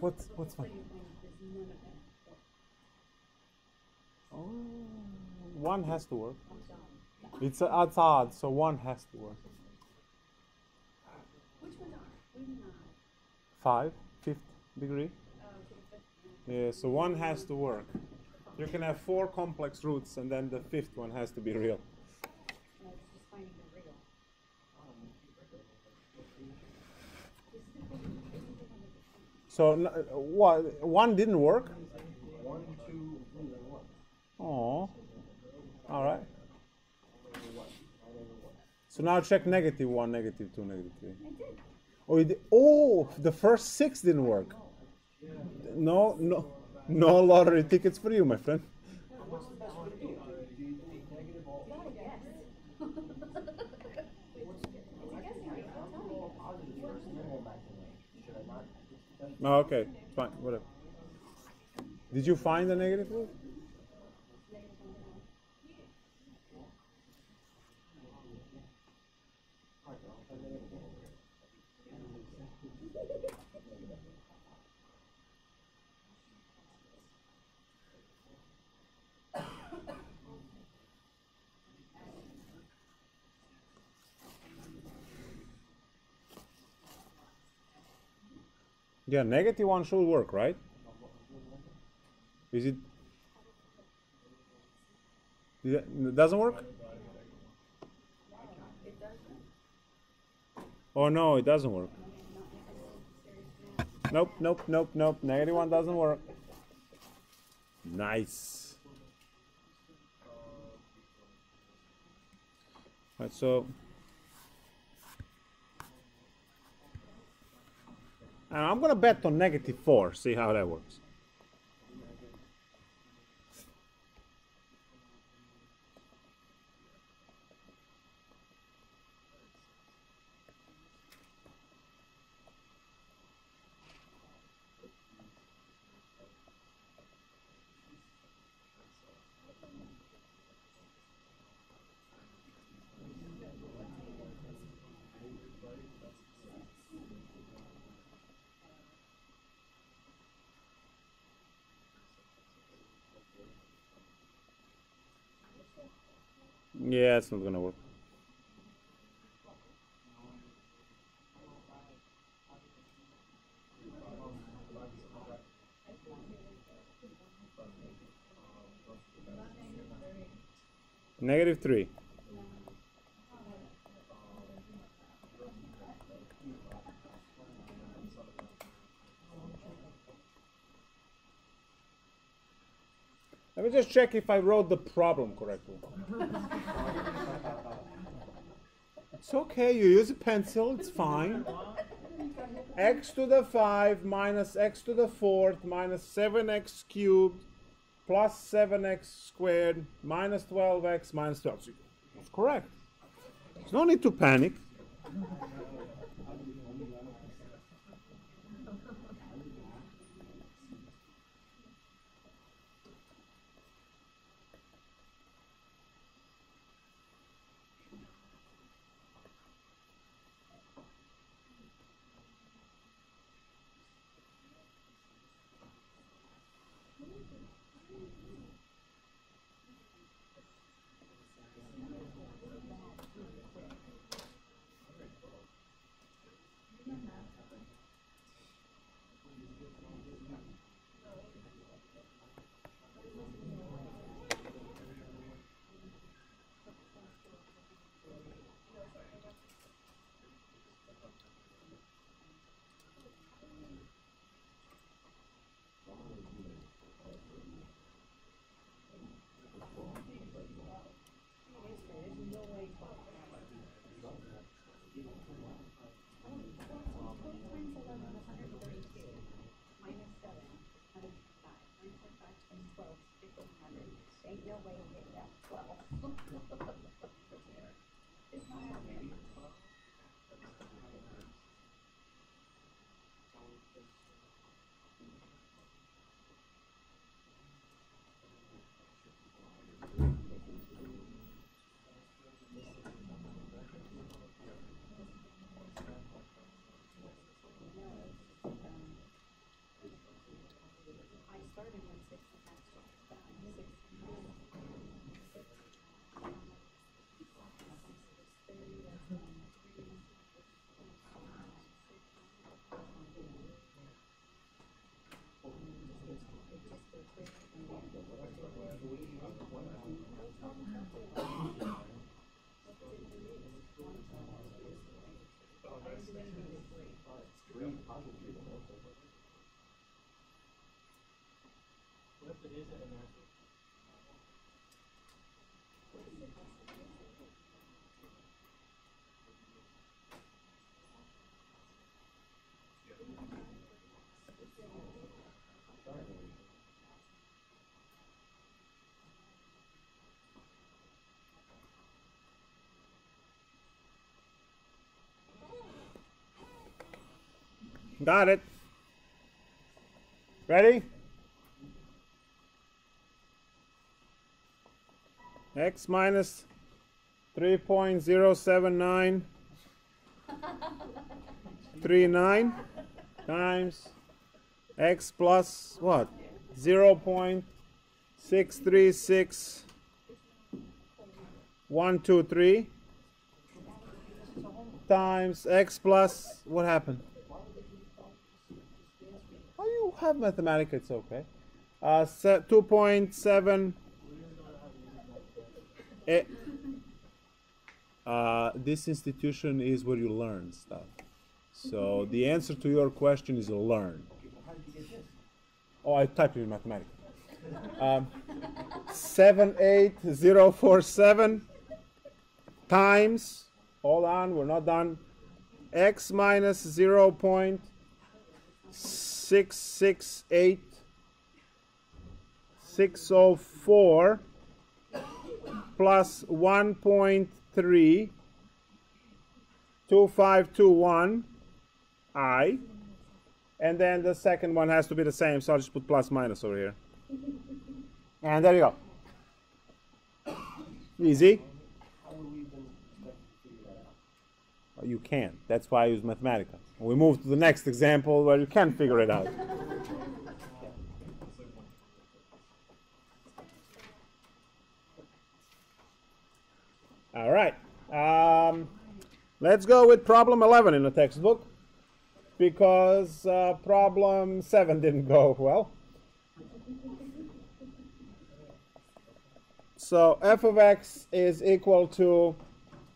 What's fine? Oh, one has to work. It's odd, so one has to work. Which ones are? 5, fifth degree. Yeah, so one has to work. You can have 4 complex roots, and then the 5th one has to be real. No, it's just finding the real. So what? One didn't work. 1, 2, 3, then 1. Oh, all right. So now check -1, -2, -3. I did. Oh, oh, the first 6 didn't work. No, no lottery tickets for you, my friend. What's the best way to do it? Do you take negative all? You gotta guess. It's a guessing game. Don't tell me. Positive first, then go back to negative. Should I not? Oh, okay, fine, whatever. Did you find the negative root? Yeah, -1 should work, right? Is it? It doesn't work? Oh no, it doesn't work. Nope. -1 doesn't work. Nice. Right, so I'm gonna bet on -4, see how that works. Yeah, it's not gonna work. -3. Let me just check if I wrote the problem correctly. It's okay, you use a pencil, it's fine. X to the 5 minus x to the 4th minus 7x cubed plus 7x squared minus 12x minus 12. That's correct. There's no need to panic. Ain't no way to get that 12. It's not happening. Got it. Ready? X minus 3.07939 times x plus what? 0.636123 times x plus what happened? Oh, you have mathematics, it's okay. 2.7. This institution is where you learn stuff. So the answer to your question is learn. Oh, I typed it in mathematics. 78047 times, hold on, we're not done, x minus 0.668604 plus 1.32521 I, and then the second one has to be the same, so I'll just put plus minus over here. And there you go. Easy. You can. That's why I use Mathematica. We move to the next example where you can figure it out. All right. Let's go with problem 11 in the textbook, because problem 7 didn't go well. So f of x is equal to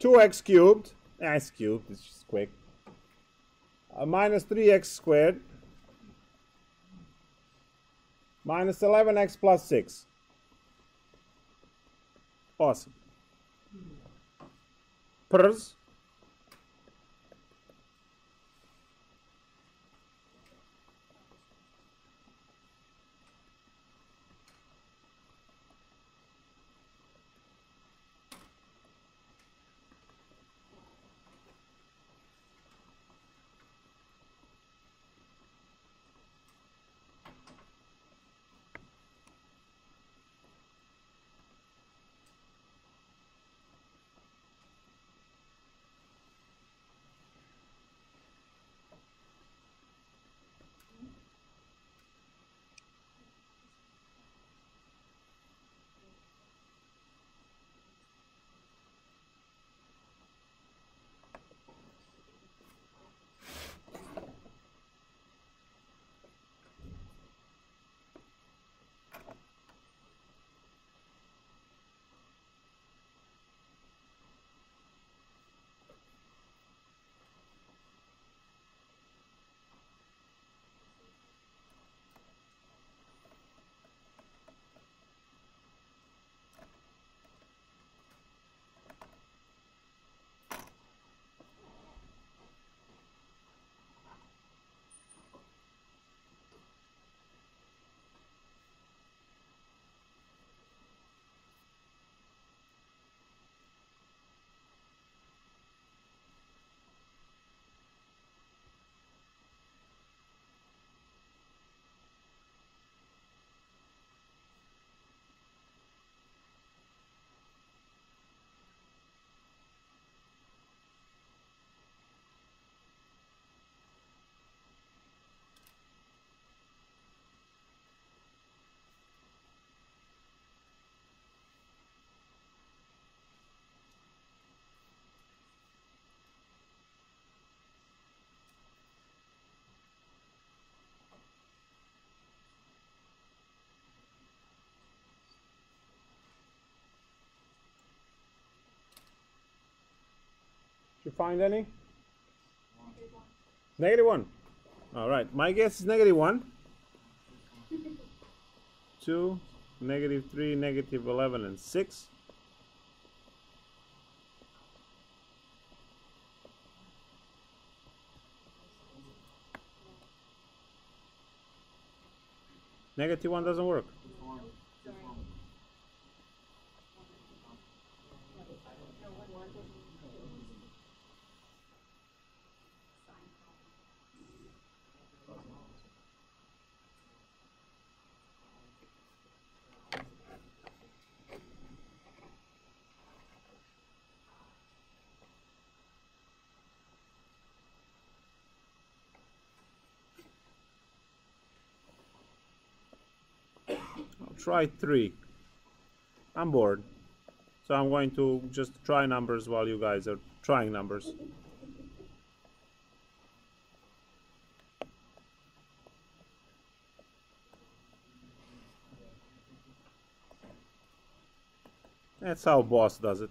2x cubed, x cubed, it's just quick, minus 3x squared, minus 11x plus 6. Awesome. Pers. Did you find any? -1. All right, my guess is -1, 2, -3, -11, and 6. -1 doesn't work. Try 3. I'm bored, so I'm going to just try numbers while you guys are trying numbers. That's how boss does it.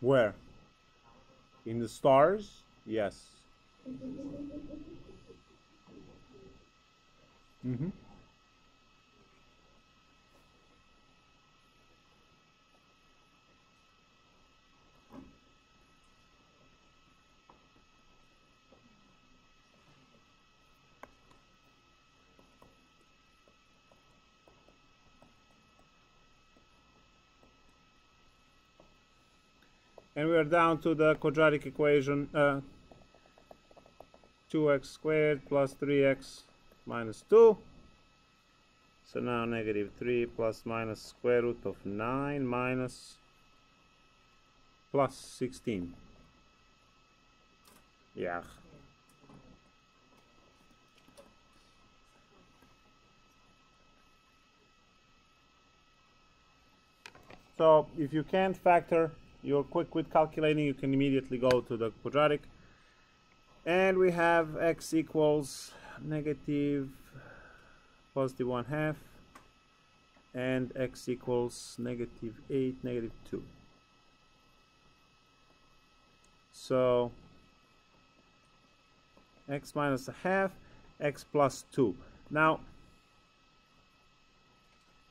Where? In the stars? Yes. Mm-hmm. And we are down to the quadratic equation, 2x squared plus 3x minus 2. So now -3 plus minus square root of 9 minus plus 16. Yeah. So if you can't factor, you're quick with calculating, you can immediately go to the quadratic. And we have x equals negative positive 1/2 and x equals -8, -2. So x minus 1/2, x plus 2. Now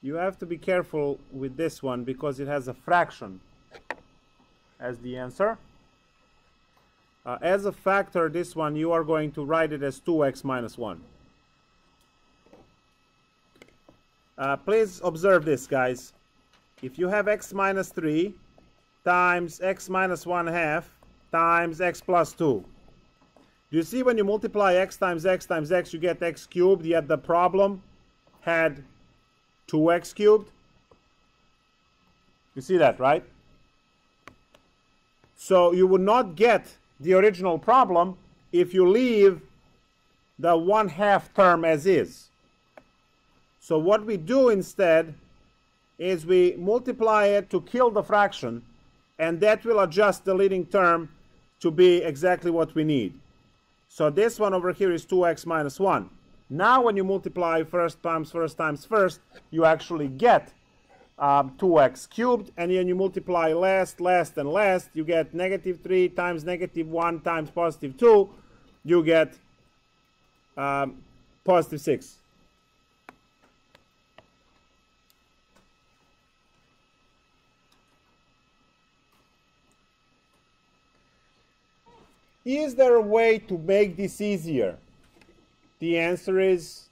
you have to be careful with this one because it has a fraction as the answer. As a factor, this one, you are going to write it as 2x minus 1. Please observe this, guys. If you have x minus 3 times x minus 1/2 times x plus 2. Do you see when you multiply x times x times x, you get x cubed, yet the problem had 2x cubed? You see that, right? So you would not get the original problem if you leave the 1/2 term as is. So what we do instead is we multiply it to kill the fraction, and that will adjust the leading term to be exactly what we need. So this one over here is 2x minus 1. Now when you multiply first times first times first, you actually get 2x cubed, and then you multiply last, last, and last, you get -3 times -1 times +2, you get +6. Is there a way to make this easier? The answer is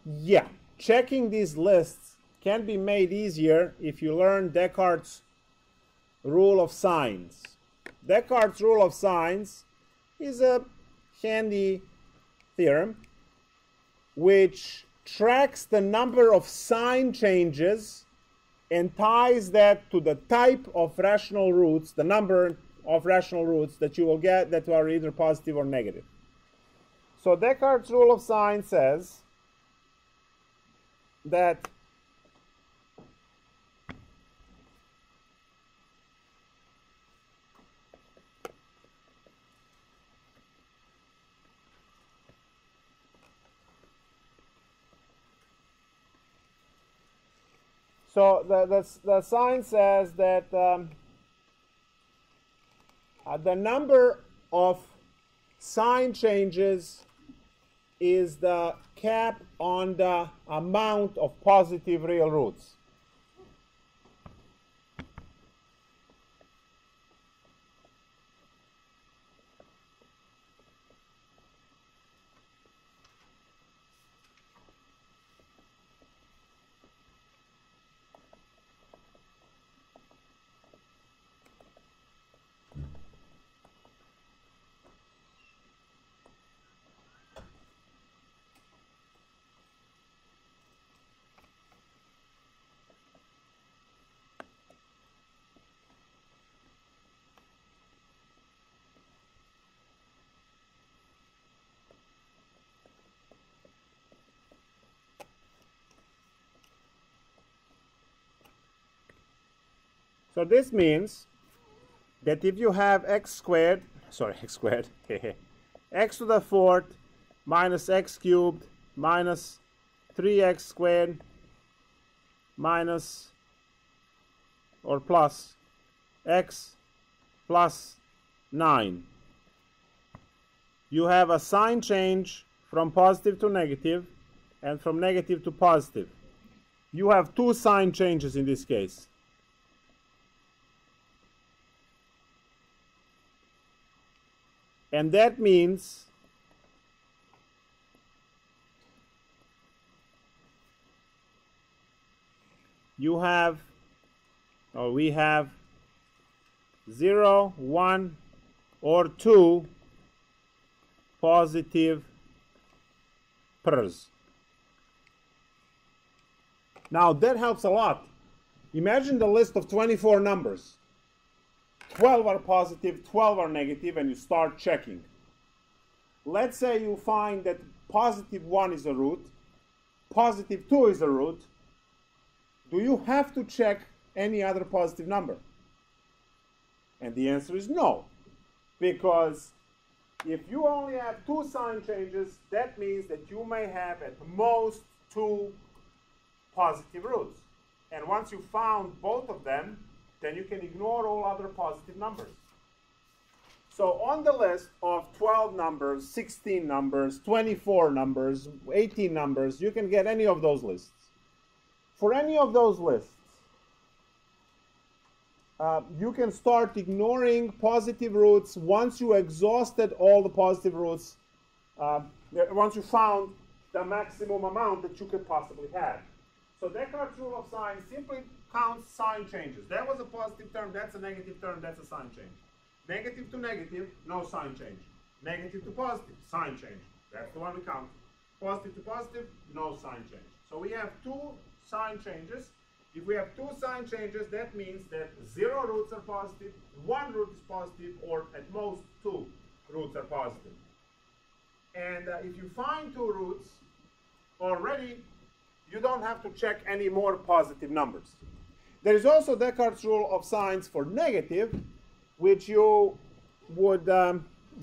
yeah. Checking these lists can be made easier if you learn Descartes' rule of signs. Descartes' rule of signs is a handy theorem which tracks the number of sign changes and ties that to the type of rational roots, the number of rational roots that you will get that are either positive or negative. So Descartes' rule of signs says that So the sign says that the number of sign changes is the cap on the amount of positive real roots. So this means that if you have x squared, x to the fourth minus x cubed minus 3x squared minus or plus x plus 9, you have a sign change from positive to negative and from negative to positive. You have two sign changes in this case. And that means you have, or we have 0, 1, or 2 positive pairs. Now that helps a lot. Imagine the list of 24 numbers. 12 are positive, 12 are negative, and you start checking. Let's say you find that positive 1 is a root, positive 2 is a root. Do you have to check any other positive number? And the answer is no. Because if you only have two sign changes, that means that you may have at most 2 positive roots. And once you found both of them, then you can ignore all other positive numbers. So on the list of 12 numbers, 16 numbers, 24 numbers, 18 numbers, you can get any of those lists. For any of those lists, you can start ignoring positive roots once you exhausted all the positive roots, once you found the maximum amount that you could possibly have. So Descartes' rule of signs simply counts sign changes. That was a positive term, that's a negative term, that's a sign change. Negative to negative, no sign change. Negative to positive, sign change. That's the one we count. Positive to positive, no sign change. So we have two sign changes. If we have two sign changes, that means that 0 roots are positive, 1 root is positive, or at most 2 roots are positive. And if you find 2 roots already, you don't have to check any more positive numbers. There is also Descartes' rule of signs for negative, which you would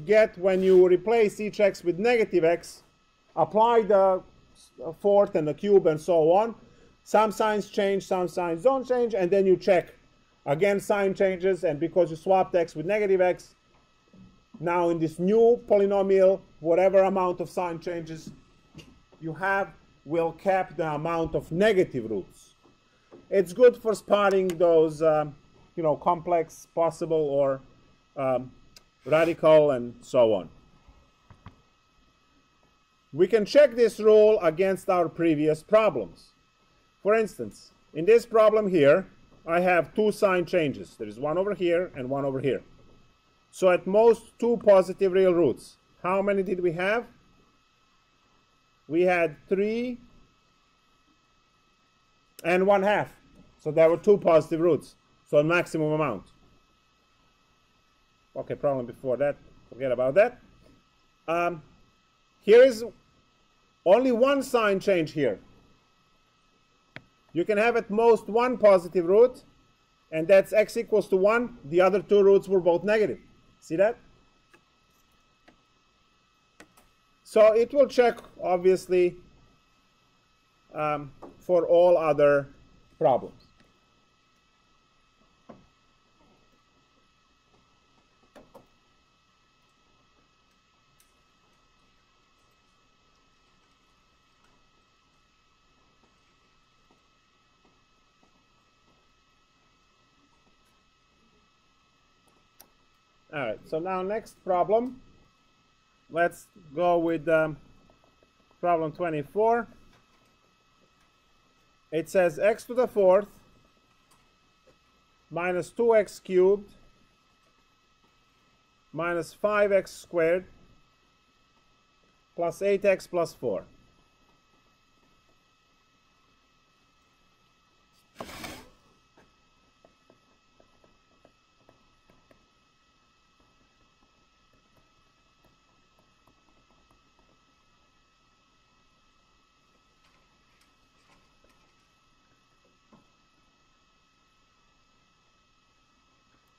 get when you replace each x with negative x, apply the fourth and the cube and so on. Some signs change, some signs don't change, and then you check. Again, sign changes, and because you swapped x with negative x, now in this new polynomial, whatever amount of sign changes you have will cap the amount of negative roots. It's good for spotting those complex, possible, or radical, and so on. We can check this rule against our previous problems. For instance, in this problem here, I have 2 sign changes. There is one over here and one over here. So at most 2 positive real roots. How many did we have? We had 3 and 1/2. So there were 2 positive roots. So a maximum amount. Okay, problem before that. Forget about that. Here is only 1 sign change here. You can have at most 1 positive root, and that's x equals to 1. The other 2 roots were both negative. See that? So it will check, obviously, for all other problems. All right, so now next problem. Let's go with problem 24. It says x to the fourth minus 2x cubed minus 5x squared plus 8x plus 4.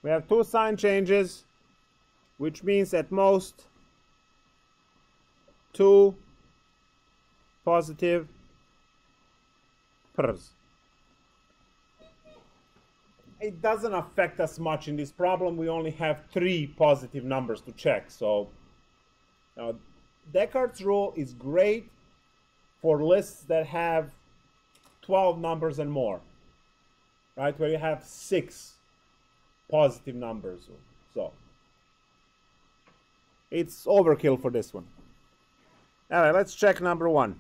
We have two sign changes, which means at most two positive pairs. It doesn't affect us much in this problem. We only have three positive numbers to check. So now Descartes' rule is great for lists that have 12 numbers and more, right? Where you have 6 positive numbers. So it's overkill for this one. All right, let's check number 1.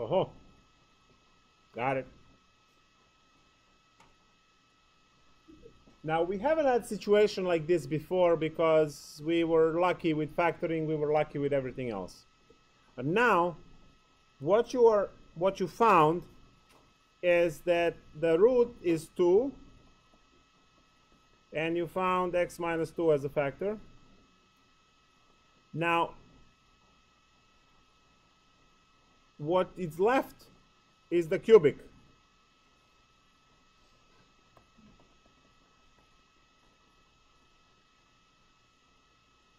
Oh, got it. Now, we haven't had a situation like this before because we were lucky with factoring, we were lucky with everything else. And now, what you found is that the root is 2, and you found x minus 2 as a factor. Now, what is left is the cubic.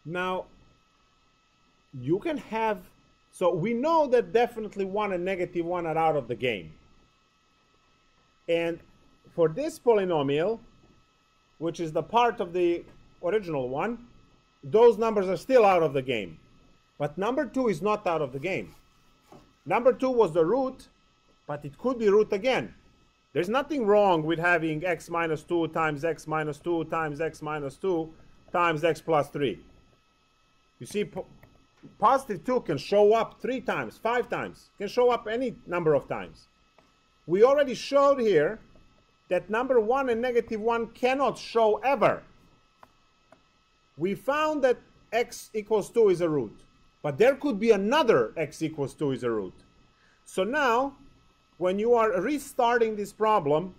Now, you can have, so we know that definitely 1 and negative 1 are out of the game. And for this polynomial, which is the part of the original one, those numbers are still out of the game. But number 2 is not out of the game. Number 2 was the root, but it could be root again. There's nothing wrong with having x minus 2 times x minus 2 times x minus 2 times x plus 3. You see, positive 2 can show up 3 times, 5 times, can show up any number of times. We already showed here that number 1 and negative 1 cannot show ever. We found that x equals 2 is a root. But there could be another x equals 2 is a root. So now, when you are restarting this problem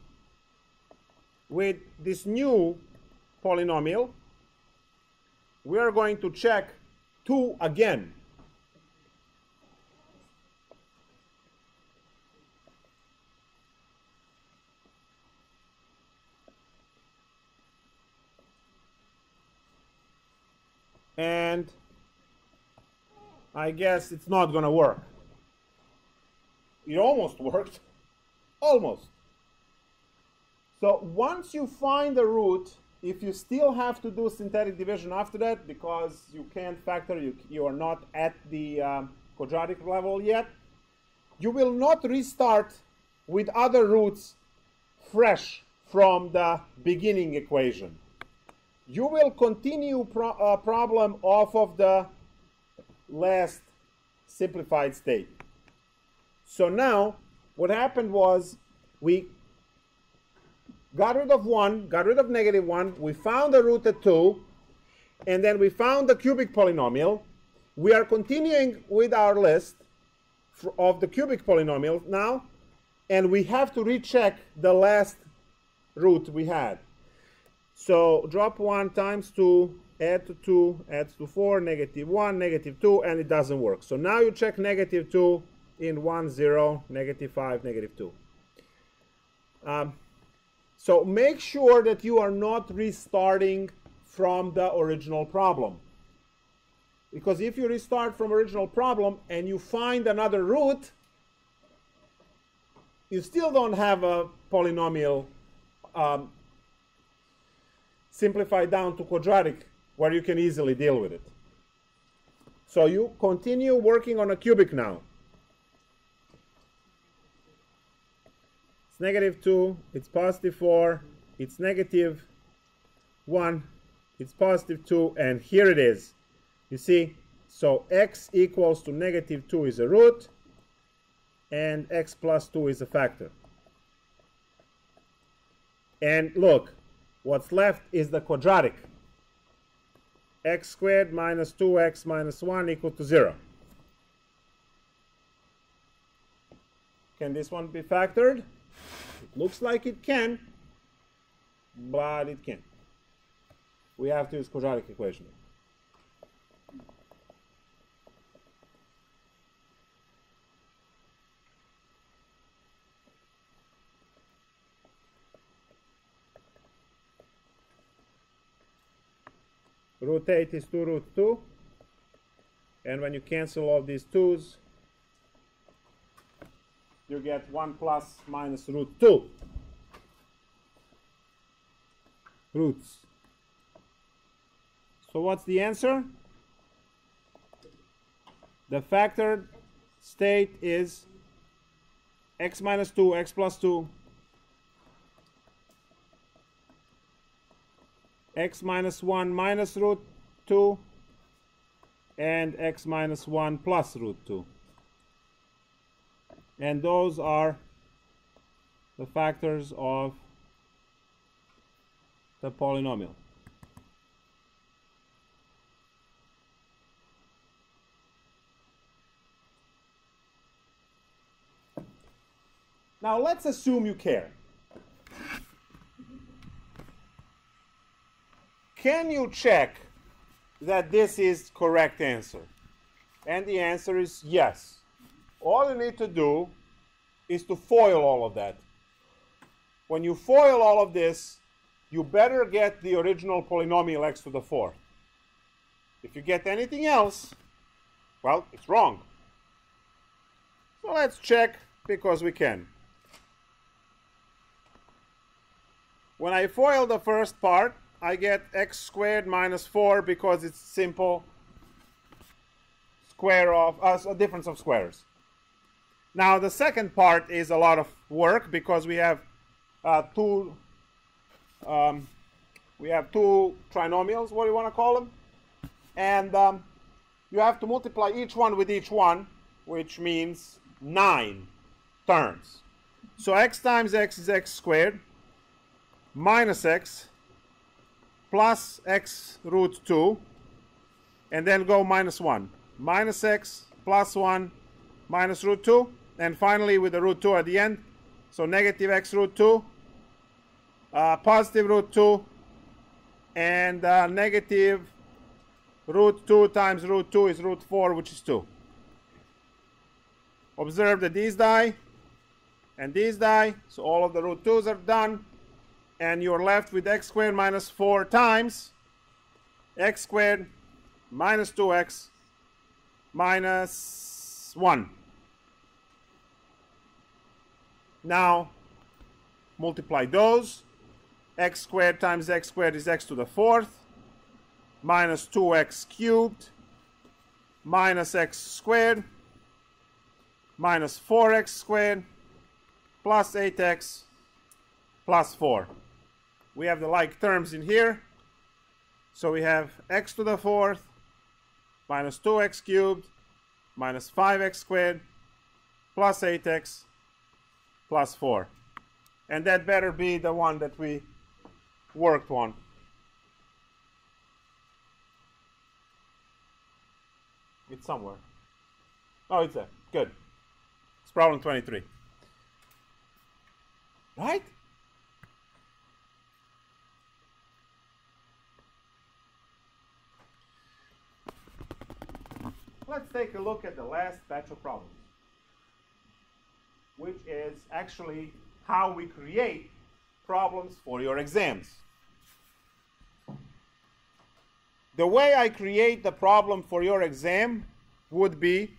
with this new polynomial, we are going to check 2 again. And I guess it's not going to work. It almost worked. Almost. So once you find the root, if you still have to do synthetic division after that, because you can't factor, you are not at the quadratic level yet, you will not restart with other roots fresh from the beginning equation. You will continue problem off of the last simplified state. So now what happened was we got rid of 1, got rid of negative 1, we found the root at 2, and then we found the cubic polynomial. We are continuing with our list of the cubic polynomial now, and we have to recheck the last root we had. So drop 1 times 2, add to 2, adds to 4, negative 1, negative 2, and it doesn't work. So now you check negative 2 in 1, 0, negative 5, negative 2. So make sure that you are not restarting from the original problem. Because if you restart from original problem and you find another root, you still don't have a polynomial simplified down to quadratic where you can easily deal with it. So you continue working on a cubic now. It's negative 2, it's positive 4, it's negative 1, it's positive 2, and here it is. You see, so x equals to negative 2 is a root, and x plus 2 is a factor. And look, what's left is the quadratic. X squared minus 2x minus 1 equal to 0. Can this one be factored? It looks like it can, but it can't. We have to use quadratic equation. Root 8 is 2 root 2. And when you cancel all these 2's, you get 1 plus minus root 2 roots. So what's the answer? The factored state is x minus 2, x plus 2, x minus 1 minus root 2, and x minus 1 plus root 2. And those are the factors of the polynomial. Now let's assume you care. Can you check that this is correct answer? And the answer is yes. All you need to do is to FOIL all of that. When you FOIL all of this, you better get the original polynomial x to the 4th. If you get anything else, well, it's wrong. So let's check, because we can. When I FOIL the first part, I get x squared minus 4 because it's simple square of a difference of squares. Now the second part is a lot of work because we have two trinomials, what do you want to call them, and you have to multiply each one with each one, which means 9 terms. So x times x is x squared minus x plus x root 2, and then go minus 1. Minus x plus 1 minus root 2, and finally with the root 2 at the end. So negative x root 2, positive root 2, and negative root 2 times root 2 is root 4, which is 2. Observe that these die and these die, so all of the root 2's are done. And you're left with x squared minus 4 times x squared minus 2x minus 1. Now multiply those. X squared times x squared is x to the fourth, minus 2x cubed, minus x squared, minus 4x squared, plus 8x, plus 4. We have the like terms in here. So we have x to the fourth, minus 2x cubed, minus 5x squared, plus 8x, plus 4. And that better be the one that we worked on. It's somewhere. Oh, it's there. Good. It's problem 23. Right? Let's take a look at the last batch of problems, which is actually how we create problems for your exams. The way I create the problem for your exam would be,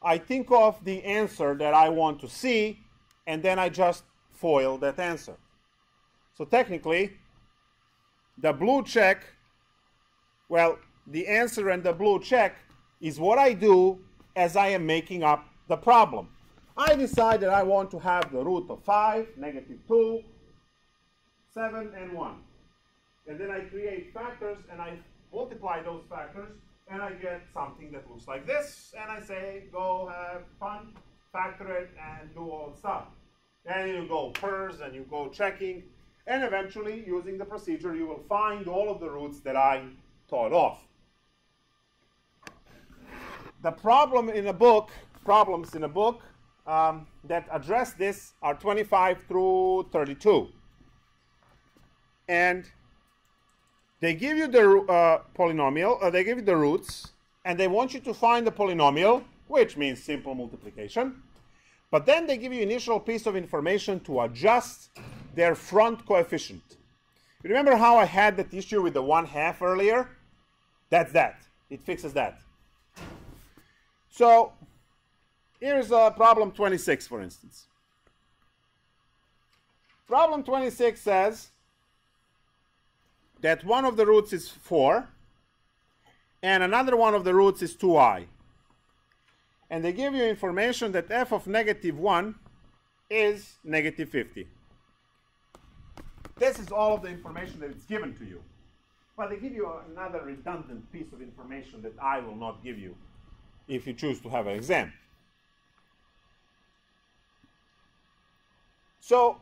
I think of the answer that I want to see, and then I just FOIL that answer. So technically, the blue check, well, the answer and the blue check is what I do as I am making up the problem. I decide that I want to have the root of 5, negative 2, 7, and 1. And then I create factors and I multiply those factors and I get something that looks like this. And I say, go have fun, factor it, and do all the stuff. And you go pers and you go checking. And eventually, using the procedure, you will find all of the roots that I thought of. The problem in a book, problems in a book that address this are 25 through 32. And they give you the polynomial, they give you the roots, and they want you to find the polynomial, which means simple multiplication. But then they give you initial piece of information to adjust their front coefficient. You remember how I had that issue with the 1/2 earlier? That's that. It fixes that. So here's problem 26, for instance. Problem 26 says that one of the roots is 4 and another one of the roots is 2i. And they give you information that f of negative 1 is negative 50. This is all of the information that is given to you. But they give you another redundant piece of information that I will not give you if you choose to have an exam. So,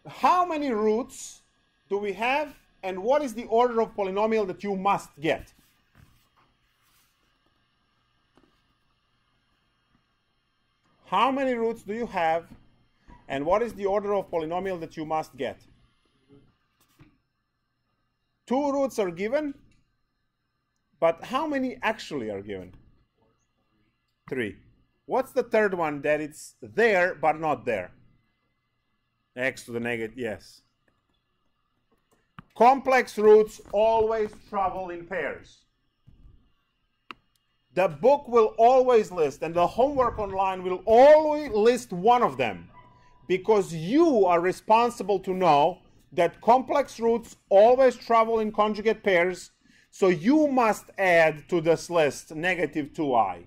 how many roots do we have, and what is the order of polynomial that you must get? How many roots do you have, and what is the order of polynomial that you must get? 2 roots are given, but how many actually are given? 3. What's the third one that it's there but not there? X to the negative, yes. Complex roots always travel in pairs. The book will always list, and the homework online will always list one of them, because you are responsible to know that complex roots always travel in conjugate pairs, so you must add to this list negative 2i.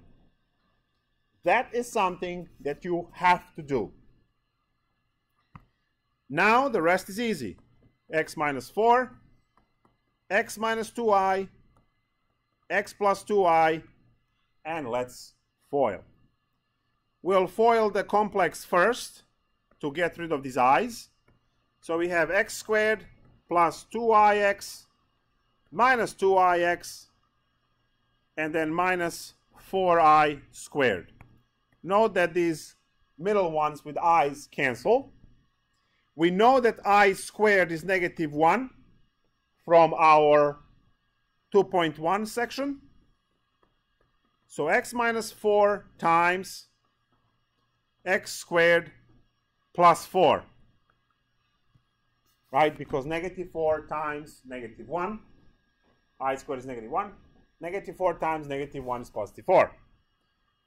That is something that you have to do. Now the rest is easy. X minus 4, x minus 2i, x plus 2i, and let's FOIL. We'll FOIL the complex first to get rid of these i's. So we have x squared plus 2ix minus 2ix and then minus 4i squared. Note that these middle ones with i's cancel. We know that I squared is negative 1 from our 2.1 section. So x minus 4 times x squared plus 4. Right? Because negative 4 times negative 1. I squared is negative 1. Negative 4 times negative 1 is positive 4.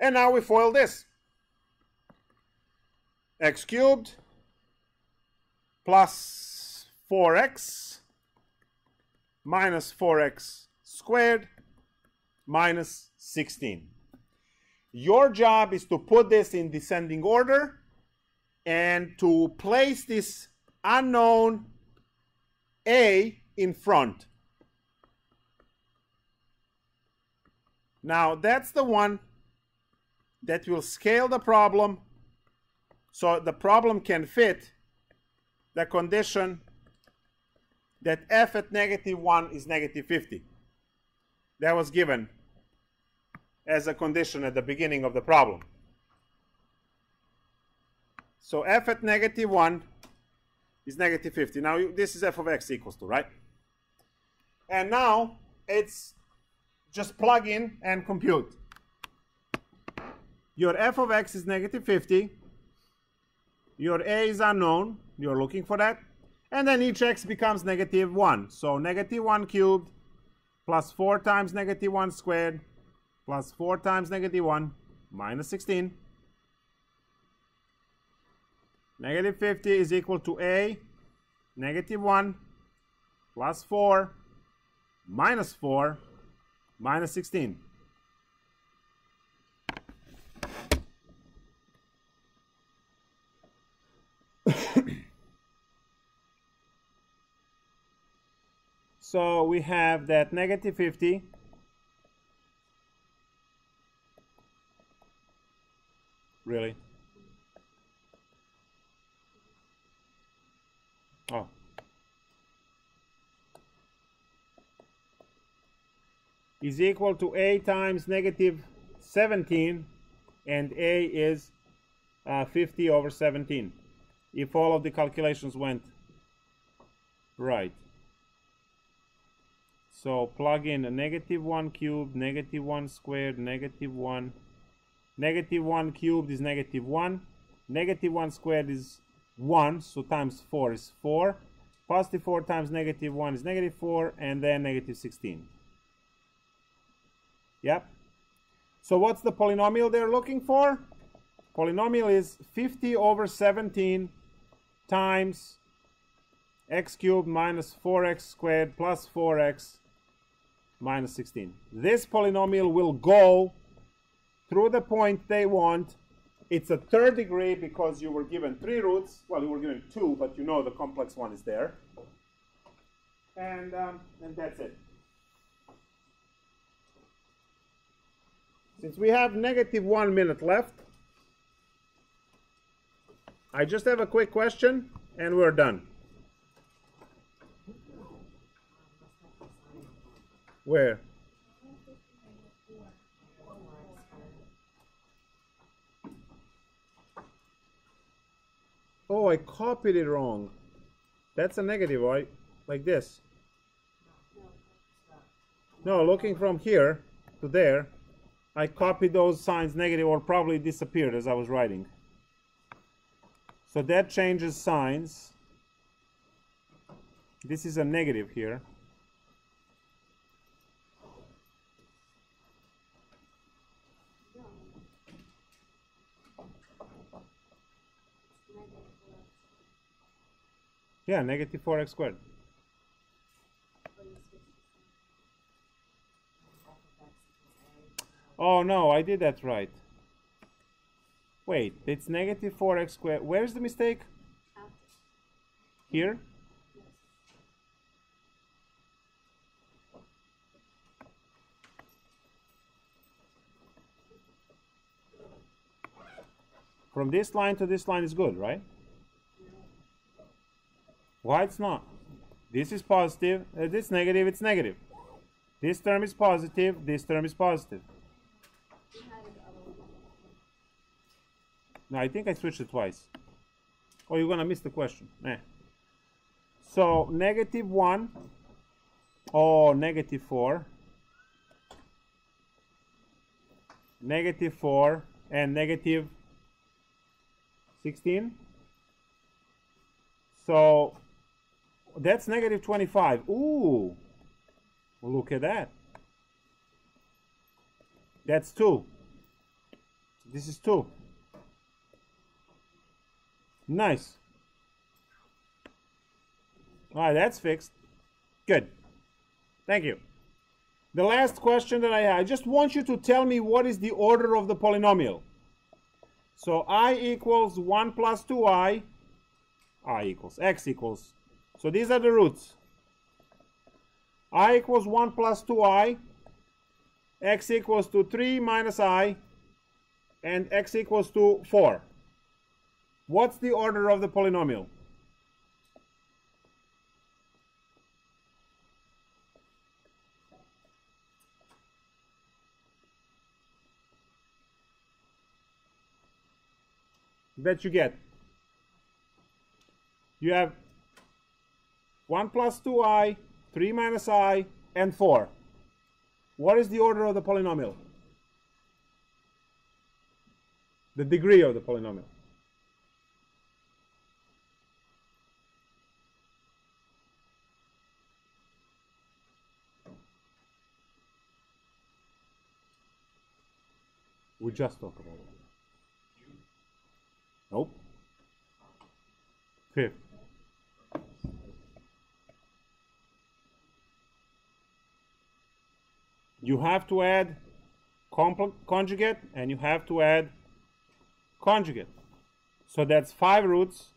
And now we FOIL this. x cubed plus 4x minus 4x squared minus 16. Your job is to put this in descending order and to place this unknown a in front. Now that's the one that will scale the problem so the problem can fit the condition that f at -1 is -50. That was given as a condition at the beginning of the problem. So f at -1 is -50. Now this is f of x equals to, right? And now it's just plug in and compute. Your f of x is -50. Your a is unknown. You're looking for that. And then each x becomes -1. So -1 cubed plus 4 times -1 squared plus 4 times -1 minus 16. -50 is equal to a -1 plus 4 minus 4 minus 16. So we have that -50 really. Oh. Is equal to a times -17, and a is 50 over 17 if all of the calculations went right. So plug in a -1 cubed, -1 squared, -1. -1 cubed is -1. -1 squared is 1, so times 4 is 4. Positive 4 times -1 is -4, and then -16. Yep. So what's the polynomial they're looking for? Polynomial is 50 over 17 times x cubed minus 4x squared plus 4x minus 16. This polynomial will go through the point they want. It's a third degree because you were given 3 roots. Well, you were given 2, but you know the complex one is there. And that's it. Since we have -1 minute left, I just have a quick question and we're done. Where? Oh, I copied it wrong. That's a negative, right? Like this. No, looking from here to there, I copied those signs negative, or probably disappeared as I was writing. So that changes signs. This is a negative here. Yeah, -4x squared. Oh no, I did that right. Wait, it's -4x squared. Where's the mistake? Here? From this line to this line is good, right? Why it's not? This is positive, this negative, it's negative. This term is positive, this term is positive. No, I think I switched it twice. Oh, you're gonna miss the question. So -1, oh, -4, -4, and -16. So that's -25. Ooh, look at that. That's 2. This is 2. Nice. All right, that's fixed. Good. Thank you. The last question that I just want you to tell me what is the order of the polynomial. So I equals 1 plus 2i, I equals, x equals. So these are the roots. I equals 1 plus 2i, x equals to 3 minus I, and x equals to 4. What's the order of the polynomial? That you get. You have 1 plus 2i, 3 minus I, and 4. What is the order of the polynomial? The degree of the polynomial. We just talked about it. Nope. Fifth. You have to add conjugate and you have to add conjugate. So that's 5 roots,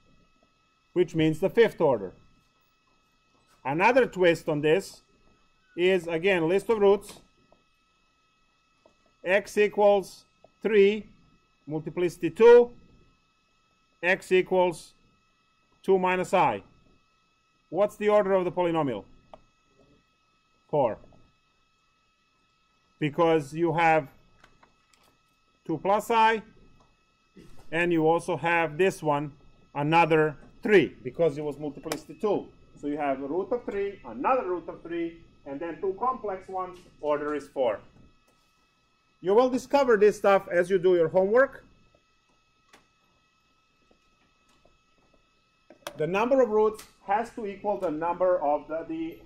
which means the 5th order. Another twist on this is, again, list of roots. X equals 3, multiplicity 2. X equals 2 minus I. What's the order of the polynomial? 4. Because you have 2 plus I, and you also have this one, another 3, because it was multiplicity 2. So you have a root of 3, another root of 3, and then 2 complex ones, order is 4. You will discover this stuff as you do your homework. The number of roots has to equal the number of the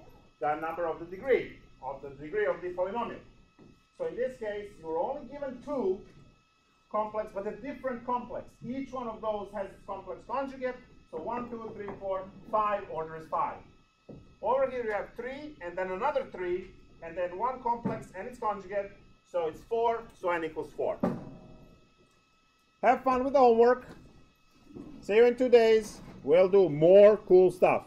degree of the polynomial. So in this case, you're only given 2 complex, but a different complex. Each one of those has its complex conjugate. So 1, 2, 3, 4, 5, order is 5. Over here you have 3, and then another 3, and then 1 complex and its conjugate. So it's 4, so n equals 4. Have fun with the homework. See you in 2 days. We'll do more cool stuff.